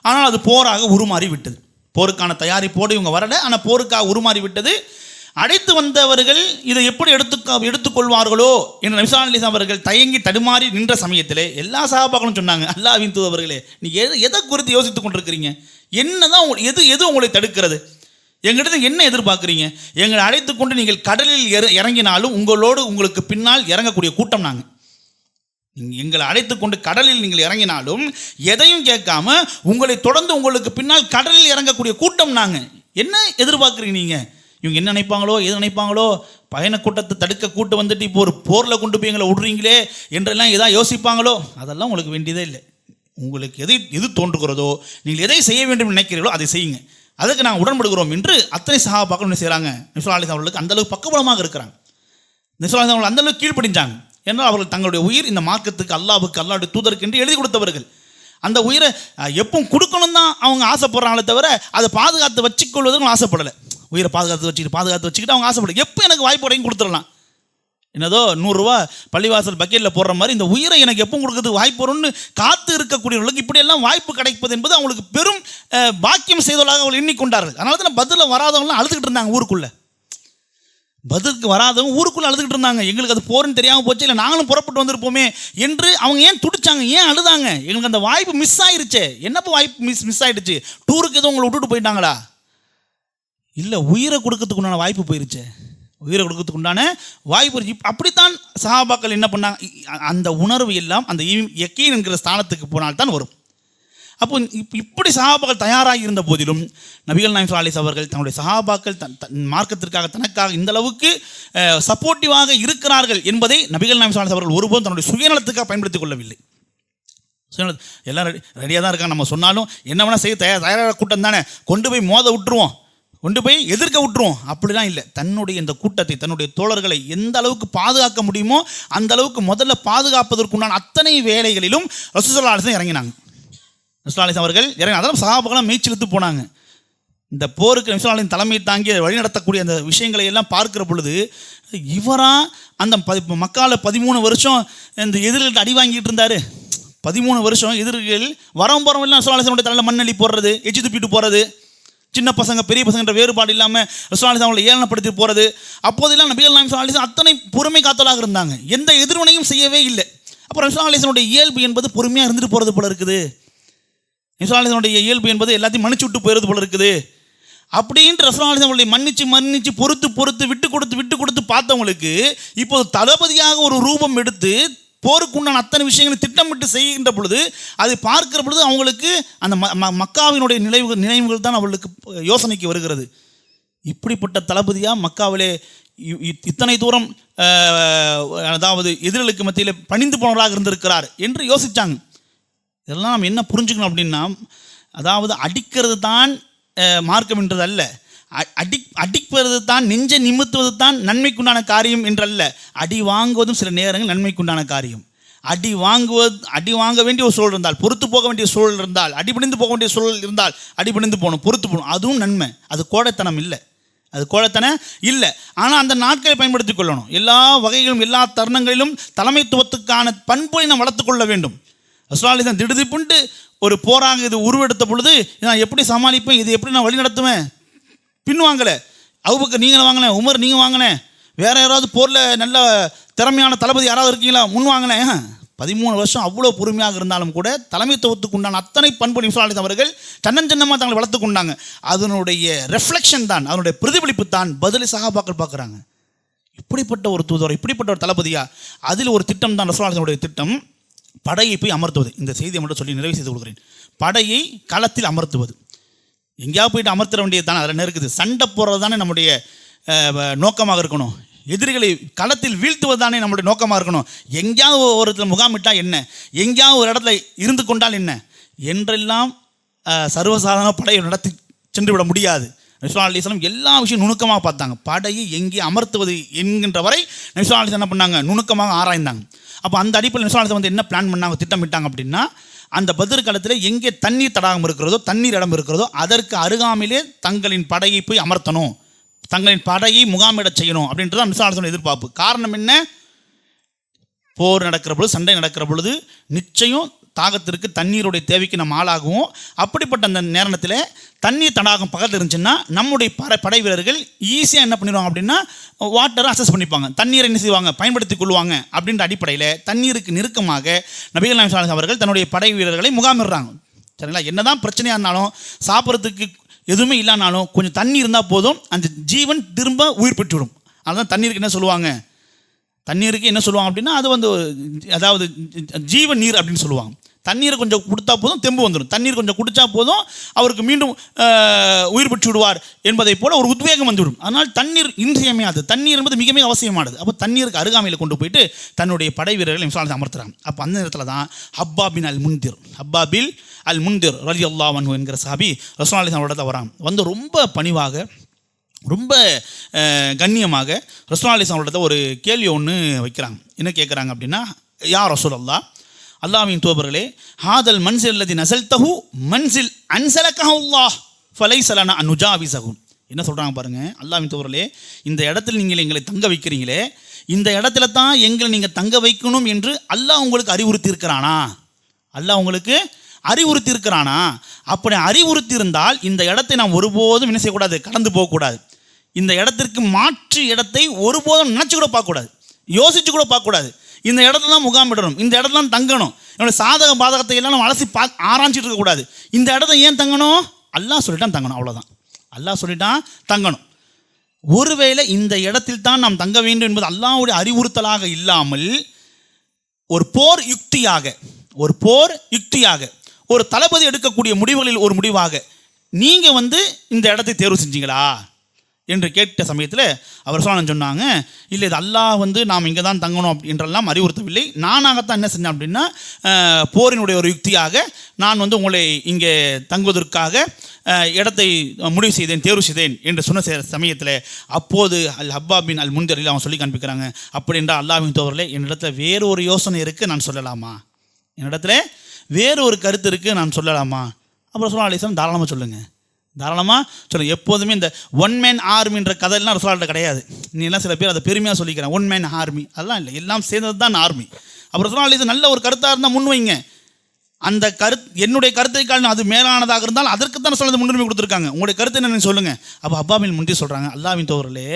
ஆனால் அது போராக உருமாறி விட்டது. போருக்கான தயாரிப்போடு இவங்க வரலை, ஆனால் போருக்காக உருமாறி விட்டது. அழைத்து வந்தவர்கள் இதை எப்படி எடுத்துக்கொள்வார்களோ என்று நபி ஸல்லல்லாஹு அலைஹி வஸல்லம் அவர்கள் தயங்கி தடுமாறி நின்ற சமயத்திலே எல்லா சஹாபாக்களும் சொன்னாங்க, அல்லாஹ்வின் தூதவர்களே, நீங்கள் எதை குறித்து யோசித்துக் கொண்டிருக்கிறீங்க? என்னதான் எது உங்களை தடுக்கிறது? எங்கிட்ட என்ன எதிர்பார்க்குறீங்க? எங்களை அழைத்து கொண்டு நீங்கள் கடலில் இறங்கினாலும் உங்களுக்கு பின்னால் இறங்கக்கூடிய கூட்டம் நாங்கள். எங்களை அழைத்து கொண்டு கடலில் நீங்கள் இறங்கினாலும் எதையும் கேட்காம உங்களை தொடர்ந்து உங்களுக்கு பின்னால் கடலில் இறங்கக்கூடிய கூட்டம் நாங்கள். என்ன எதிர்பார்க்குறீங்க நீங்கள்? இவங்க என்ன நினைப்பாங்களோ, எது நினைப்பாங்களோ, பயண கூட்டத்தை தடுக்க கூட்டு வந்துட்டு இப்போ ஒரு போரில் கொண்டு போய் எங்களை விட்றீங்களே என்றெல்லாம் எதாவது யோசிப்பாங்களோ? அதெல்லாம் உங்களுக்கு வேண்டியதே இல்லை. உங்களுக்கு எது தோன்றுகிறதோ, நீங்கள் எதை செய்ய வேண்டும் நினைக்கிறீர்களோ அதை செய்யுங்க, அதுக்கு நாங்கள் உடன்படுகிறோம் என்று அத்தனை சஹாபாக்கள் என்ன செய்கிறாங்க? நபி ஸல்லல்லாஹு அலைஹி வஸல்லம் அவர்களுக்கு அந்தளவுக்கு பக்கபலமாக இருக்கிறாங்க. நபி ஸல்லல்லாஹு அலைஹி வஸல்லம் அவர்கள் அந்தளவுக்கு கீழ்ப்படிஞ்சாங்க. ஏன்னால் அவர்கள் தங்களுடைய உயிர் இந்த மார்க்கத்துக்கு, அல்லாஹ்வுக்கு, அல்லாஹ்வுடைய தூதருக்கு என்று எழுதி கொடுத்தவர்கள். அந்த உயிரை எப்பவும் கொடுக்கணும் தான் அவங்க ஆசைப்படுறாங்களே தவிர அதை பாதுகாத்து வச்சுக்கொள்வதற்கு ஆசைப்படலை. உயிரை பாதுகாத்து வச்சுக்கிட்டு அவங்க ஆசைப்படலை. எப்போ எனக்கு வாய்ப்பு உடையும் கொடுத்துடலாம், என்னதோ 100 ரூபா பள்ளிவாசல் பக்கெட்டில் போடுற மாதிரி இந்த உயிரை எனக்கு எப்போ கொடுக்குறது வாய்ப்பு வரும்னு காத்து இருக்கக்கூடியவர்களுக்கு இப்படியெல்லாம் வாய்ப்பு கிடைப்பது என்பது அவங்களுக்கு பெரும் பாக்கியம் செய்தவர்களாக அவர்கள் எண்ணிக்கொண்டார்கள். அதனால தான் பதில் வராதவங்களாம் அழுதுகிட்டு இருந்தாங்க ஊருக்குள்ளே. பதிலுக்கு வராதவங்க ஊருக்குள்ளே அழுதுகிட்டு இருந்தாங்க. எங்களுக்கு அது போருன்னு தெரியாமல் போச்சு, இல்லை நாங்களும் புறப்பட்டு வந்திருப்போமே என்று அவங்க ஏன் துடிச்சாங்க, ஏன் அழுதாங்க? எங்களுக்கு அந்த வாய்ப்பு மிஸ் ஆயிடுச்சே. என்னப்போ வாய்ப்பு மிஸ் ஆயிடுச்சு? டூருக்கு எதுவும் உங்களை விட்டுட்டு போயிட்டாங்களா? இல்லை, உயிரை கொடுக்கறதுக்கு உண்டான வாய்ப்பு போயிருச்சு. உயிரை கொடுக்கறதுக்கு உண்டான வாய்ப்பு போயிருச்சு. அப்படித்தான் சஹாபாக்கள் என்ன பண்ணாங்க? அந்த உணர்வு எல்லாம் அந்த யக்கீன் என்கிற ஸ்தானத்துக்கு போனால்தான் வரும். அப்போ இப்படி சஹாபாக்கள் தயாராகி இருந்த போதிலும் நபிகள் நாயகம் ஸல்லல்லாஹு அலைஹி வஸல்லம் அவர்கள் தன்னுடைய சஹாபாக்கள் மார்க்கத்திற்காக தனக்காக இந்த அளவுக்கு சப்போர்ட்டிவாக இருக்கிறார்கள் என்பதை நபிகள் நாயகம் ஸல்லல்லாஹு அலைஹி வஸல்லம் அவர்கள் ஒருபோதும் தன்னுடைய சுயநலத்துக்காக பயன்படுத்திக் கொள்ளவில்லை. எல்லாம் ரெடியாக தான் இருக்காங்க, நம்ம சொன்னாலும் என்ன வேணால் செய்ய தயாராக கூட்டம் தானே, கொண்டு போய் விட்டுருவோம், கொண்டு போய் எதிர்க்க விட்டுருவோம், அப்படிலாம் இல்லை. தன்னுடைய இந்த கூட்டத்தை, தன்னுடைய தோழர்களை எந்த அளவுக்கு பாதுகாக்க முடியுமோ அந்த அளவுக்கு முதல்ல பாதுகாப்பதற்குண்டான அத்தனை வேலைகளிலும் ரசூலுல்லாஹி ஸல்லல்லாஹு அலைஹி வஸல்லம் இறங்கினாங்க. ரசூலுல்லாஹி ஸல்லல்லாஹு அலைஹி வஸல்லம் அவர்கள் இறங்கி அதெல்லாம் சஹாபாக்கெல்லாம் மேய்ச்சிழுத்து போனாங்க. இந்த போருக்கு நபி ஸல்லல்லாஹு அலைஹி வஸல்லம் தலைமை தாங்கி வழிநடத்தக்கூடிய அந்த விஷயங்களை எல்லாம் பார்க்கிற பொழுது இவரா அந்த மக்கால 13 வருஷம் இந்த எதிரிகள்கிட்ட அடி வாங்கிட்டு இருந்தார். 13 வருஷம் எதிரிகள் வரவும் போகிறவங்க எல்லாம் ரசூலுல்லாஹி ஸல்லல்லாஹு அலைஹி வஸல்லம் தலையில் மண்ணள்ளி போடுறது, எச்சி துப்பிட்டு போகிறது, சின்ன பசங்க பெரிய பசங்கன்ற வேறுபாடு இல்லாமல் ரசூலுல்லாஹி ஸல்லல்லாஹு அலைஹி வஸல்லம் ஏளனப்படுத்தி போகிறது, அப்போதெல்லாம் நபிகள் நாயகம் ஸல்லல்லாஹு அலைஹி வஸல்லம் அத்தனை பொறுமை காத்தலாக இருந்தாங்க. எந்த எதிர்வினையும் செய்யவே இல்லை. அப்புறம் ரசூலுல்லாஹி ஸல்லல்லாஹு அலைஹி வஸல்லம் இயல்பு என்பது பொறுமையாக இருந்துட்டு போகிறது போல இருக்குது. ரசூலுல்லாஹி ஸல்லல்லாஹு அலைஹி வஸல்லம் இயல்பு என்பது எல்லாத்தையும் மன்னிச்சு விட்டு போயிடுறது போல இருக்குது. அப்படின்ட்டு ரசூலுல்லாஹி ஸல்லல்லாஹு அலைஹி வஸல்லம் மன்னிச்சு பொறுத்து விட்டு கொடுத்து பார்த்தவங்களுக்கு இப்போது தளபதியாக ஒரு ரூபம் எடுத்து போருக்குண்டான அத்தனை விஷயங்களை திட்டமிட்டு செய்கின்ற பொழுது அதை பார்க்கிற பொழுது அவங்களுக்கு அந்த மக்காவினுடைய நினைவுகள் தான் அவர்களுக்கு யோசனைக்கு வருகிறது. இப்படிப்பட்ட தளபதியாக மக்காவிலே இத்தனை தூரம் அதாவது எதிரிகளுக்கு மத்தியில் பணிந்து போனவராக இருந்திருக்கிறார் என்று யோசித்தாங்க. இதெல்லாம் நம்ம என்ன புரிஞ்சுக்கணும் அப்படின்னா, அதாவது அடிக்கிறது தான் மார்க்கம் என்றது அல்ல, அடிப்பது தான், நெஞ்சை நிமித்துவது தான் நன்மைக்குண்டான காரியம் என்றல்ல, அடி வாங்குவதும் சில நேரங்கள் நன்மைக்குண்டான காரியம். அடி வாங்க வேண்டிய ஒரு சூழல் இருந்தால், பொறுத்து போக வேண்டிய சூழல் இருந்தால், அடிபணிந்து போக வேண்டிய சூழல் இருந்தால் அடிபணிந்து போகணும், பொறுத்து போகணும், அதுவும் நன்மை. அது கோடைத்தனம் இல்லை, ஆனால் அந்த நாட்களை பயன்படுத்தி கொள்ளணும். எல்லா வகைகளும் எல்லா தருணங்களிலும் தலைமைத்துவத்துக்கான பண்பை நாம் வளர்த்து கொள்ள வேண்டும். ரசூலுல்லாஹி தான் திடுதிப்புண்டு ஒரு போராக இது உருவெடுத்த பொழுது நான் எப்படி சமாளிப்பேன், இது எப்படி நான் வழி நடத்துவேன், பின்வாங்கலை. அபூபக்கர் நீங்கள் வாங்கினேன், உமர் நீங்கள் வாங்கினேன், வேறு யாராவது போரில் நல்ல திறமையான தளபதி யாராவது இருக்கீங்களா, முன் வாங்கினேன். 13 வருஷம் அவ்வளோ பொறுமையாக இருந்தாலும் கூட தலைமைத்துவத்துக்கு உண்டான அத்தனை பண்பு நபி அவர்கள் தன்னஞ்சன்னமாக தங்களை வளர்த்து கொண்டாங்க. அதனுடைய ரெஃப்ளெக்ஷன் தான், அதனுடைய பிரதிபலிப்பு தான் பதிலை சஹாபாக்கள் பார்க்குறாங்க. இப்படிப்பட்ட ஒரு தூதர், இப்படிப்பட்ட ஒரு தளபதியா, அதில் ஒரு திட்டம் தான் ரசூலுல்லாஹினுடைய திட்டம், படையை போய் அமர்த்துவது. இந்த செய்தியை மட்டும் சொல்லி நிறைவு செய்து கொள்கிறேன். படையை களத்தில் அமர்த்துவது. எங்கேயாவது போயிட்டு அமர்த்திட வேண்டியது தானே, அதில் என்ன இருக்குது? சண்டை போடுறது தானே நம்முடைய நோக்கமாக இருக்கணும். எதிரிகளை களத்தில் வீழ்த்துவது தானே நம்முடைய நோக்கமாக இருக்கணும். எங்கேயாவது ஒரு இடத்துல முகாமிட்டால் என்ன, எங்கேயாவது ஒரு இடத்துல இருந்து கொண்டால் என்ன என்றெல்லாம் சர்வசாதாரண படையை நடத்தி சென்று விட முடியாது. நபி ஸல்லல்லாஹு அலைஹி வஸல்லம் எல்லா விஷயம் நுணுக்கமாக பார்த்தாங்க. படையை எங்கே அமர்த்துவது என்கின்ற வரை நபி ஸல்லல்லாஹு அலைஹி வஸல்லம் என்ன பண்ணாங்க, நுணுக்கமாக ஆராய்ந்தாங்க. அப்போ அந்த அடிப்படையில் நபி ஸல்லல்லாஹு அலைஹி வஸல்லம் வந்து என்ன பிளான் பண்ணாங்க, திட்டமிட்டாங்க அப்படின்னா, அந்த பத்ர் காலத்தில் எங்கே தண்ணீர் தடாகம் இருக்கிறதோ, தண்ணீர் இடம் இருக்கிறதோ, அதற்கு அருகாமையிலே தங்களின் படையை போய் அமர்த்தணும், தங்களின் படையை முகாமிடச் செய்யணும் அப்படின்றது நபி ஸல்லல்லாஹு அலைஹி வஸல்லம் எதிர்பார்ப்பு. காரணம் என்ன? போர் நடக்கிற பொழுது, சண்டை நடக்கிற பொழுது நிச்சயம் தாகத்திற்கு தண்ணீருடைய தேவைக்கு நம்ம ஆளாகுவோம். அப்படிப்பட்ட அந்த நேரத்தில் தண்ணீர் தடாகம் பக்கத்தில் இருந்துச்சுன்னா நம்முடைய படை வீரர்கள் ஈஸியாக என்ன பண்ணிடுவாங்க அப்படின்னா, வாட்டரை அக்சஸ் பண்ணிப்பாங்க, தண்ணீரை என்ன செய்வாங்க, பயன்படுத்தி கொள்வாங்க. அப்படின்ற அடிப்படையில் தண்ணீருக்கு நெருக்கமாக நபிகள் நாயகம் ஸல்லல்லாஹு அலைஹி வஸல்லம் அவர்கள் தன்னுடைய படை வீரர்களை முகாமிடுறாங்க. சரிங்களா? என்னதான் பிரச்சனையாக இருந்தாலும், சாப்பிட்றதுக்கு எதுவுமே இல்லைனாலும் கொஞ்சம் தண்ணி இருந்தால் போதும், அந்த ஜீவன் திரும்ப உயிர் பெற்றுவிடும். அதுதான் தண்ணீருக்கு என்ன சொல்லுவாங்க, தண்ணீருக்கு என்ன சொல்லுவாங்க அப்படின்னா, அது வந்து அதாவது ஜீவ நீர் அப்படின்னு சொல்லுவாங்க. தண்ணீரை கொஞ்சம் கொடுத்தா போதும் தெம்பு வந்துடும், தண்ணீர் கொஞ்சம் குடித்தா போதும் அவருக்கு மீண்டும் உயிர் பெற்று விடுவார் என்பதை போல் ஒரு உத்வேகம் வந்துவிடும். அதனால் தண்ணீர் இன்றியமையாது, தண்ணீர் என்பது மிக மிக அவசியமானது. அப்போ தண்ணீருக்கு அருகாமையில் கொண்டு போயிட்டு தன்னுடைய படை வீரர்கள் இன்சால் அமர்த்துறாங்க. அப்போ அந்த நேரத்தில் தான் ஹப்பாபின் அல் முந்திர் ரலியல்லாஹு அன்ஹு என்கிற சஹாபி ரசூலுல்லாஹி ஸல்லல்லாஹு அலைஹி வஸல்லம் வராங்க. வந்து ரொம்ப பணிவாக, ரொம்ப கண்ணியமாக ரசூலுல்லாஹி ஸல்லல்லாஹு அலைஹி வஸல்லம் ஒரு கேள்வி ஒன்று வைக்கிறாங்க. என்ன கேட்குறாங்க அப்படின்னா, யா ரசூலல்லாஹ், அல்லாஹ்வின் தூதர்களே, ஹாதல் மன்சில் அல்லதி நஸல்தஹு மன்சில் அன்ஸலகஹு அல்லாஹ் ஃபலைஸ லனா அன் நுஜாவிஸஹு. என்ன சொல்கிறாங்க பாருங்கள், அல்லாஹ்வின் தூதர்களே, இந்த இடத்துல நீங்கள் எங்களை தங்க வைக்கிறீங்களே, இந்த இடத்துல தான் எங்களை நீங்கள் தங்க வைக்கணும் என்று அல்லாஹ் உங்களுக்கு அறிவுறுத்தி இருக்கிறானா? அல்லாஹ் உங்களுக்கு அறிவுறுத்தி இருக்கிறானா? அப்படி அறிவுறுத்தி இருந்தால் இந்த இடத்தை நாம் ஒருபோதும் என்ன செய்யக்கூடாது, கடந்து போகக்கூடாது. இந்த இடத்திற்கு மாற்று இடத்தை ஒருபோதும் நினச்சி கூட பார்க்கக்கூடாது, யோசிச்சு கூட பார்க்கக்கூடாது. இந்த இடத்துல தான் முகாமிடணும், இந்த இடத்துல தான் தங்கணும். என்னோட சாதக பாதகத்தை எல்லாம் நம்ம அலசி ஆராய்ச்சிட்டு இருக்கக்கூடாது. இந்த இடத்த ஏன் தங்கணும்? அல்லாஹ் சொல்லிட்டான் தங்கணும், அவ்வளோதான். அல்லாஹ் சொல்லிட்டான் தங்கணும். ஒருவேளை இந்த இடத்தில் தான் நாம் தங்க வேண்டும் என்பது அல்லாஹ்வுடைய அறிவுறுத்தலாக இல்லாமல் ஒரு போர் யுக்தியாக ஒரு தளபதி எடுக்கக்கூடிய முடிவுகளில் ஒரு முடிவாக நீங்கள் வந்து இந்த இடத்தை தேர்வு செஞ்சீங்களா என்று கேட்ட சமயத்தில் அவர் சொன்னாங்க, இல்லை இது அல்லாஹ் வந்து நாம் இங்கே தான் தங்கணும் என்றெல்லாம் அறிவுறுத்தவில்லை, நானாகத்தான் என்ன செஞ்சேன் அப்படின்னா, போரினுடைய ஒரு யுக்தியாக நான் வந்து உங்களை இங்கே தங்குவதற்காக இடத்தை முடிவு செய்தேன், தேர்வு செய்தேன் என்று சொன்ன சமயத்தில் அப்போது அல் ஹப்பாபின் அல் முந்திரில் அவன் சொல்லி காண்பிக்கிறாங்க, அப்படி என்றால் அல்லாஹ்வின் தூதர்களே, என்னிடத்தில் வேறு ஒரு யோசனை இருக்குது, நான் சொல்லலாமா? என்னிடத்துல வேறு ஒரு கருத்து இருக்குது, நான் சொல்லலாமா? அப்புறம் ரசூலுல்லாஹி அலைஹி வஸல்லம் தாராளமாக சொல்லுங்கள், தாராளமாக சொல்லுங்கள். எப்போதுமே இந்த ஒன் மேன் ஆர்மின்ற கதையெல்லாம் ரசூலுல்லாஹ்ட்ட கிடையாது. நீ எல்லாம் சில பேர் அதை பெருமையாக சொல்லிக்கிறேன், ஒன் மேன் ஆர்மி, அதெல்லாம் இல்லை, எல்லாம் சேர்ந்தது தான் ஆர்மி. அப்புறம் ரசூலுல்லாஹி அலைஹி வஸல்லம் நல்ல ஒரு கருத்தாக இருந்தால் முன்வைங்க, அந்த என்னுடைய கருத்தை காலம் அது மேலானதாக இருந்தால் அதற்கு தான் சொல்ல முன்னுரிமை கொடுத்துருக்காங்க, உங்களுடைய கருத்து என்னன்னு சொல்லுங்கள். அப்போ ஹப்பாபின் முந்தி சொல்கிறாங்க, அல்லாஹ்வின் தூதர்களே,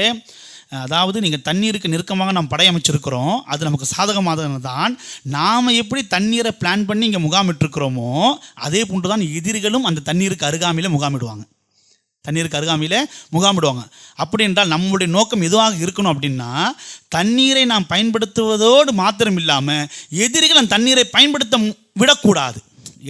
அதாவது நீங்கள் தண்ணீருக்கு நெருக்கமாக நாம் படையமைச்சிருக்கிறோம், அது நமக்கு சாதகமாக தான். நாம் எப்படி தண்ணீரை பிளான் பண்ணி இங்கே முகாமிட்டிருக்கிறோமோ அதே போன்று தான் எதிரிகளும் அந்த தண்ணீருக்கு அருகாமையில் முகாமிடுவாங்க. அப்படி என்றால் நம்முடைய நோக்கம் எதுவாக இருக்கணும் அப்படின்னா, தண்ணீரை நாம் பயன்படுத்துவதோடு மாத்திரம் இல்லாமல் எதிரிகள் அந்த தண்ணீரை பயன்படுத்த விடக்கூடாது.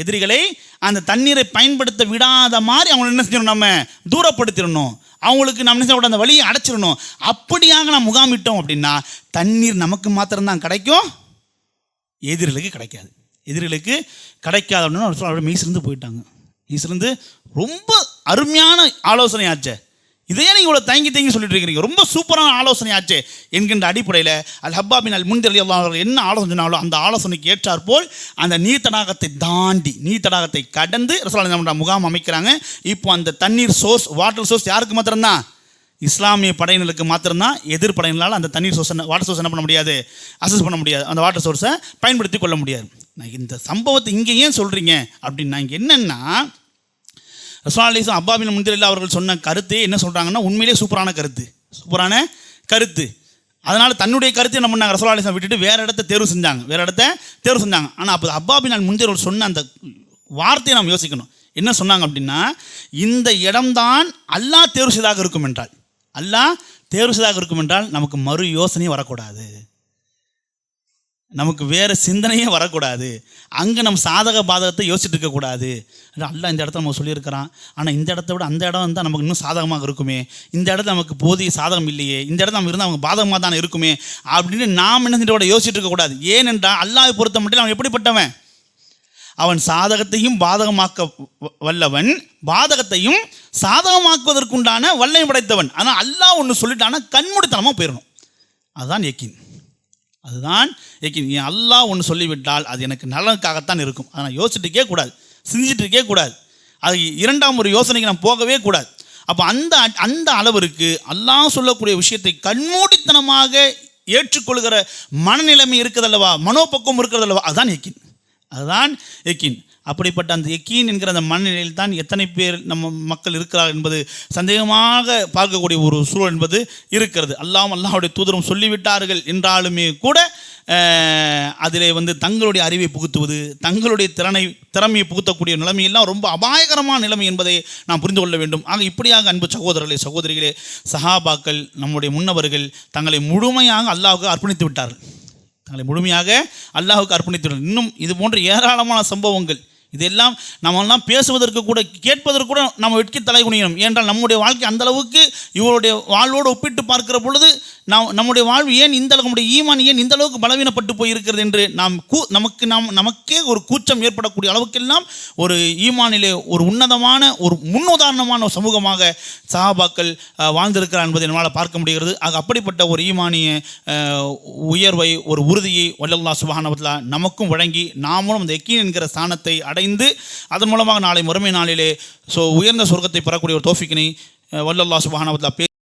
எதிரிகளை அந்த தண்ணீரை பயன்படுத்த விடாத மாதிரி அவங்களை என்ன செஞ்சிடணும், நம்ம தூரப்படுத்திடணும், அவங்களுக்கு நம்ம என்ன செய்யக்கூடாது, அந்த வழியை அடைச்சிடணும். அப்படியாக நாம் முகாமிட்டோம் அப்படின்னா தண்ணீர் நமக்கு மாத்திரம்தான் கிடைக்கும், எதிரிகளுக்கு கிடைக்காது. அப்படின்னு மீசிலிருந்து போயிட்டாங்க. மீசிலிருந்து ரொம்ப அருமையான ஆலோசனையாச்சே, இதையே நீங்கள் இவ்வளோ தயங்கி சொல்லிட்டு இருக்கிறீங்க, ரொம்ப சூப்பரான ஆலோசனையாச்சே என்கின்ற அடிப்படையில் அல் ஹப்பாபின் அல் முந்திர் ரலியல்லாஹு அன்ஹு என்ன ஆலோசனை சொன்னாலும் அந்த ஆலோசனைக்கு ஏற்றாற்போல் அந்த நீர் தடாகத்தை கடந்து ரசூலுல்லாஹி முகாம் அமைக்கிறாங்க. இப்போ அந்த தண்ணீர் சோர்ஸ், வாட்டர் சோர்ஸ் யாருக்கு மாத்திரம்தான்? இஸ்லாமிய படையினருக்கு மாத்திரம்தான். எதிர் படையினரால் அந்த தண்ணீர் சோர்ஸ், வாட்டர் சோர்ஸ் என்ன பண்ண முடியாது, அசஸ் பண்ண முடியாது, அந்த வாட்டர் சோர்ஸை பயன்படுத்தி கொள்ள முடியாது. நான் இந்த சம்பவத்தை இங்கே ஏன் சொல்கிறீங்க அப்படின்னா, இங்கே என்னென்னா ரசூலுல்லாஹி அலைஹி வஸல்லம் அப்பாபின் முன்திரில் அவர்கள் சொன்ன கருத்தே என்ன சொல்கிறாங்கன்னா உண்மையிலே சூப்பரான கருத்து. அதனால் தன்னுடைய கருத்தை என்ன பண்ணாங்க, ரசூலுல்லாஹி அலைஹி வஸல்லம் விட்டுட்டு வேறு இடத்த தேர்வு செஞ்சாங்க. ஆனால் அப்போ அப்பாபின் முன்திர் சொன்ன அந்த வார்த்தையை நாம் யோசிக்கணும். என்ன சொன்னாங்க அப்படின்னா, இந்த இடம்தான் அல்லாஹ் தேர்வு செய்தாக இருக்கும் என்றால் நமக்கு மறு யோசனையே வரக்கூடாது, நமக்கு வேறு சிந்தனையே வரக்கூடாது, அங்கே நம்ம சாதக பாதகத்தை யோசிச்சுட்டு இருக்கக்கூடாது. அல்லாஹ் இந்த இடத்த நம்ம சொல்லியிருக்கிறான், ஆனால் இந்த இடத்த விட அந்த இடம் தான் நமக்கு இன்னும் சாதகமாக இருக்குமே, இந்த இடத்துல நமக்கு போதிய சாதகம் இல்லையே, இந்த இடத்துல நம்ம இருந்தால் நமக்கு பாதகமாக தானே இருக்குமே அப்படின்னு நாம் என்ன செஞ்சோட யோசிச்சுட்டு இருக்கக்கூடாது. ஏனென்றால் அல்லாஹ்வை பொறுத்த மட்டும் அவன் எப்படிப்பட்டவன், அவன் சாதகத்தையும் பாதகமாக்க வல்லவன், பாதகத்தையும் சாதகமாக்குவதற்குண்டான வல்லமை படைத்தவன். ஆனால் அல்லாஹ் ஒன்று சொல்லிட்டானா கண்மூடித்தனமாக போயிடணும். அதுதான் யக்கீன். என் அல்லாஹ் ஒன்று சொல்லிவிட்டால் அது எனக்கு நலனுக்காகத்தான் இருக்கும். அதை நான் யோசிச்சுட்டுக்கே கூடாது, சிந்திச்சுட்டுக்கே கூடாது, அது இரண்டாம் ஒரு யோசனைக்கு நான் போகவே கூடாது. அப்போ அந்த அளவிற்கு அல்லாஹ் சொல்லக்கூடிய விஷயத்தை கண்மூடித்தனமாக ஏற்றுக்கொள்கிற மனநிலைமை இருக்கிறதல்லவா, மனோபக்குவம் இருக்கிறதல்லவா, அதுதான் யக்கீன். அப்படிப்பட்ட அந்த யக்கீன் என்கிற அந்த மனநிலையில் தான் எத்தனை பேர் நம்ம மக்கள் இருக்கிறார் என்பது சந்தேகமாக பார்க்கக்கூடிய ஒரு சூழல் என்பது இருக்கிறது. அல்லாஹ்வுடைய தூதரும் சொல்லிவிட்டார்கள் என்றாலுமே கூட அதிலே தங்களுடைய அறிவை புகுத்துவது, தங்களுடைய திறமையை புகுத்தக்கூடிய நிலைமையெல்லாம் ரொம்ப அபாயகரமான நிலைமை என்பதை நாம் புரிந்து கொள்ள வேண்டும். ஆக இப்படியாக அன்பு சகோதரர்களே சகோதரிகளே, சஹாபாக்கள் நம்முடைய முன்னவர்கள் தங்களை முழுமையாக அல்லாஹ்வுக்கு அர்ப்பணித்து விட்டார்கள். இன்னும் இது போன்ற ஏராளமான சம்பவங்கள், இதெல்லாம் நம்மெல்லாம் பேசுவதற்கு கூட கேட்பதற்கு கூட நம்ம வெட்கி தலை குனியணும். ஏனென்றால் நம்முடைய வாழ்க்கை அந்த அளவுக்கு இவருடைய வாழ்வோடு ஒப்பிட்டு பார்க்கிற பொழுது நம்முடைய வாழ்வு ஏன் இந்த அளவுக்கு, நம்முடைய ஈமான் ஏன் இந்த அளவுக்கு பலவீனப்பட்டு போயிருக்கிறது என்று நமக்கே ஒரு கூச்சம் ஏற்படக்கூடிய அளவுக்கெல்லாம் ஒரு ஈமானிலே ஒரு உன்னதமான ஒரு முன்னுதாரணமான சமூகமாக சஹாபாக்கள் வாழ்ந்திருக்கிறார் என்பதை நம்மால் பார்க்க முடிகிறது. ஆக அப்படிப்பட்ட ஒரு ஈமானிய உயர்வை, ஒரு உறுதியை வல்லல்லாஹ் சுப்ஹானஹு வ தஆலா நமக்கும் வழங்கி நாமும் அந்த யக்கீன் என்கிற ஸ்தானத்தை அடைந்து அதன் மூலமாக நாளை மறுமை நாளிலே உயர்ந்த சொர்க்கத்தை பெறக்கூடிய ஒரு தௌஃபீக்கினை வல்லல்லாஹ் சுப்ஹானஹு வ தஆலா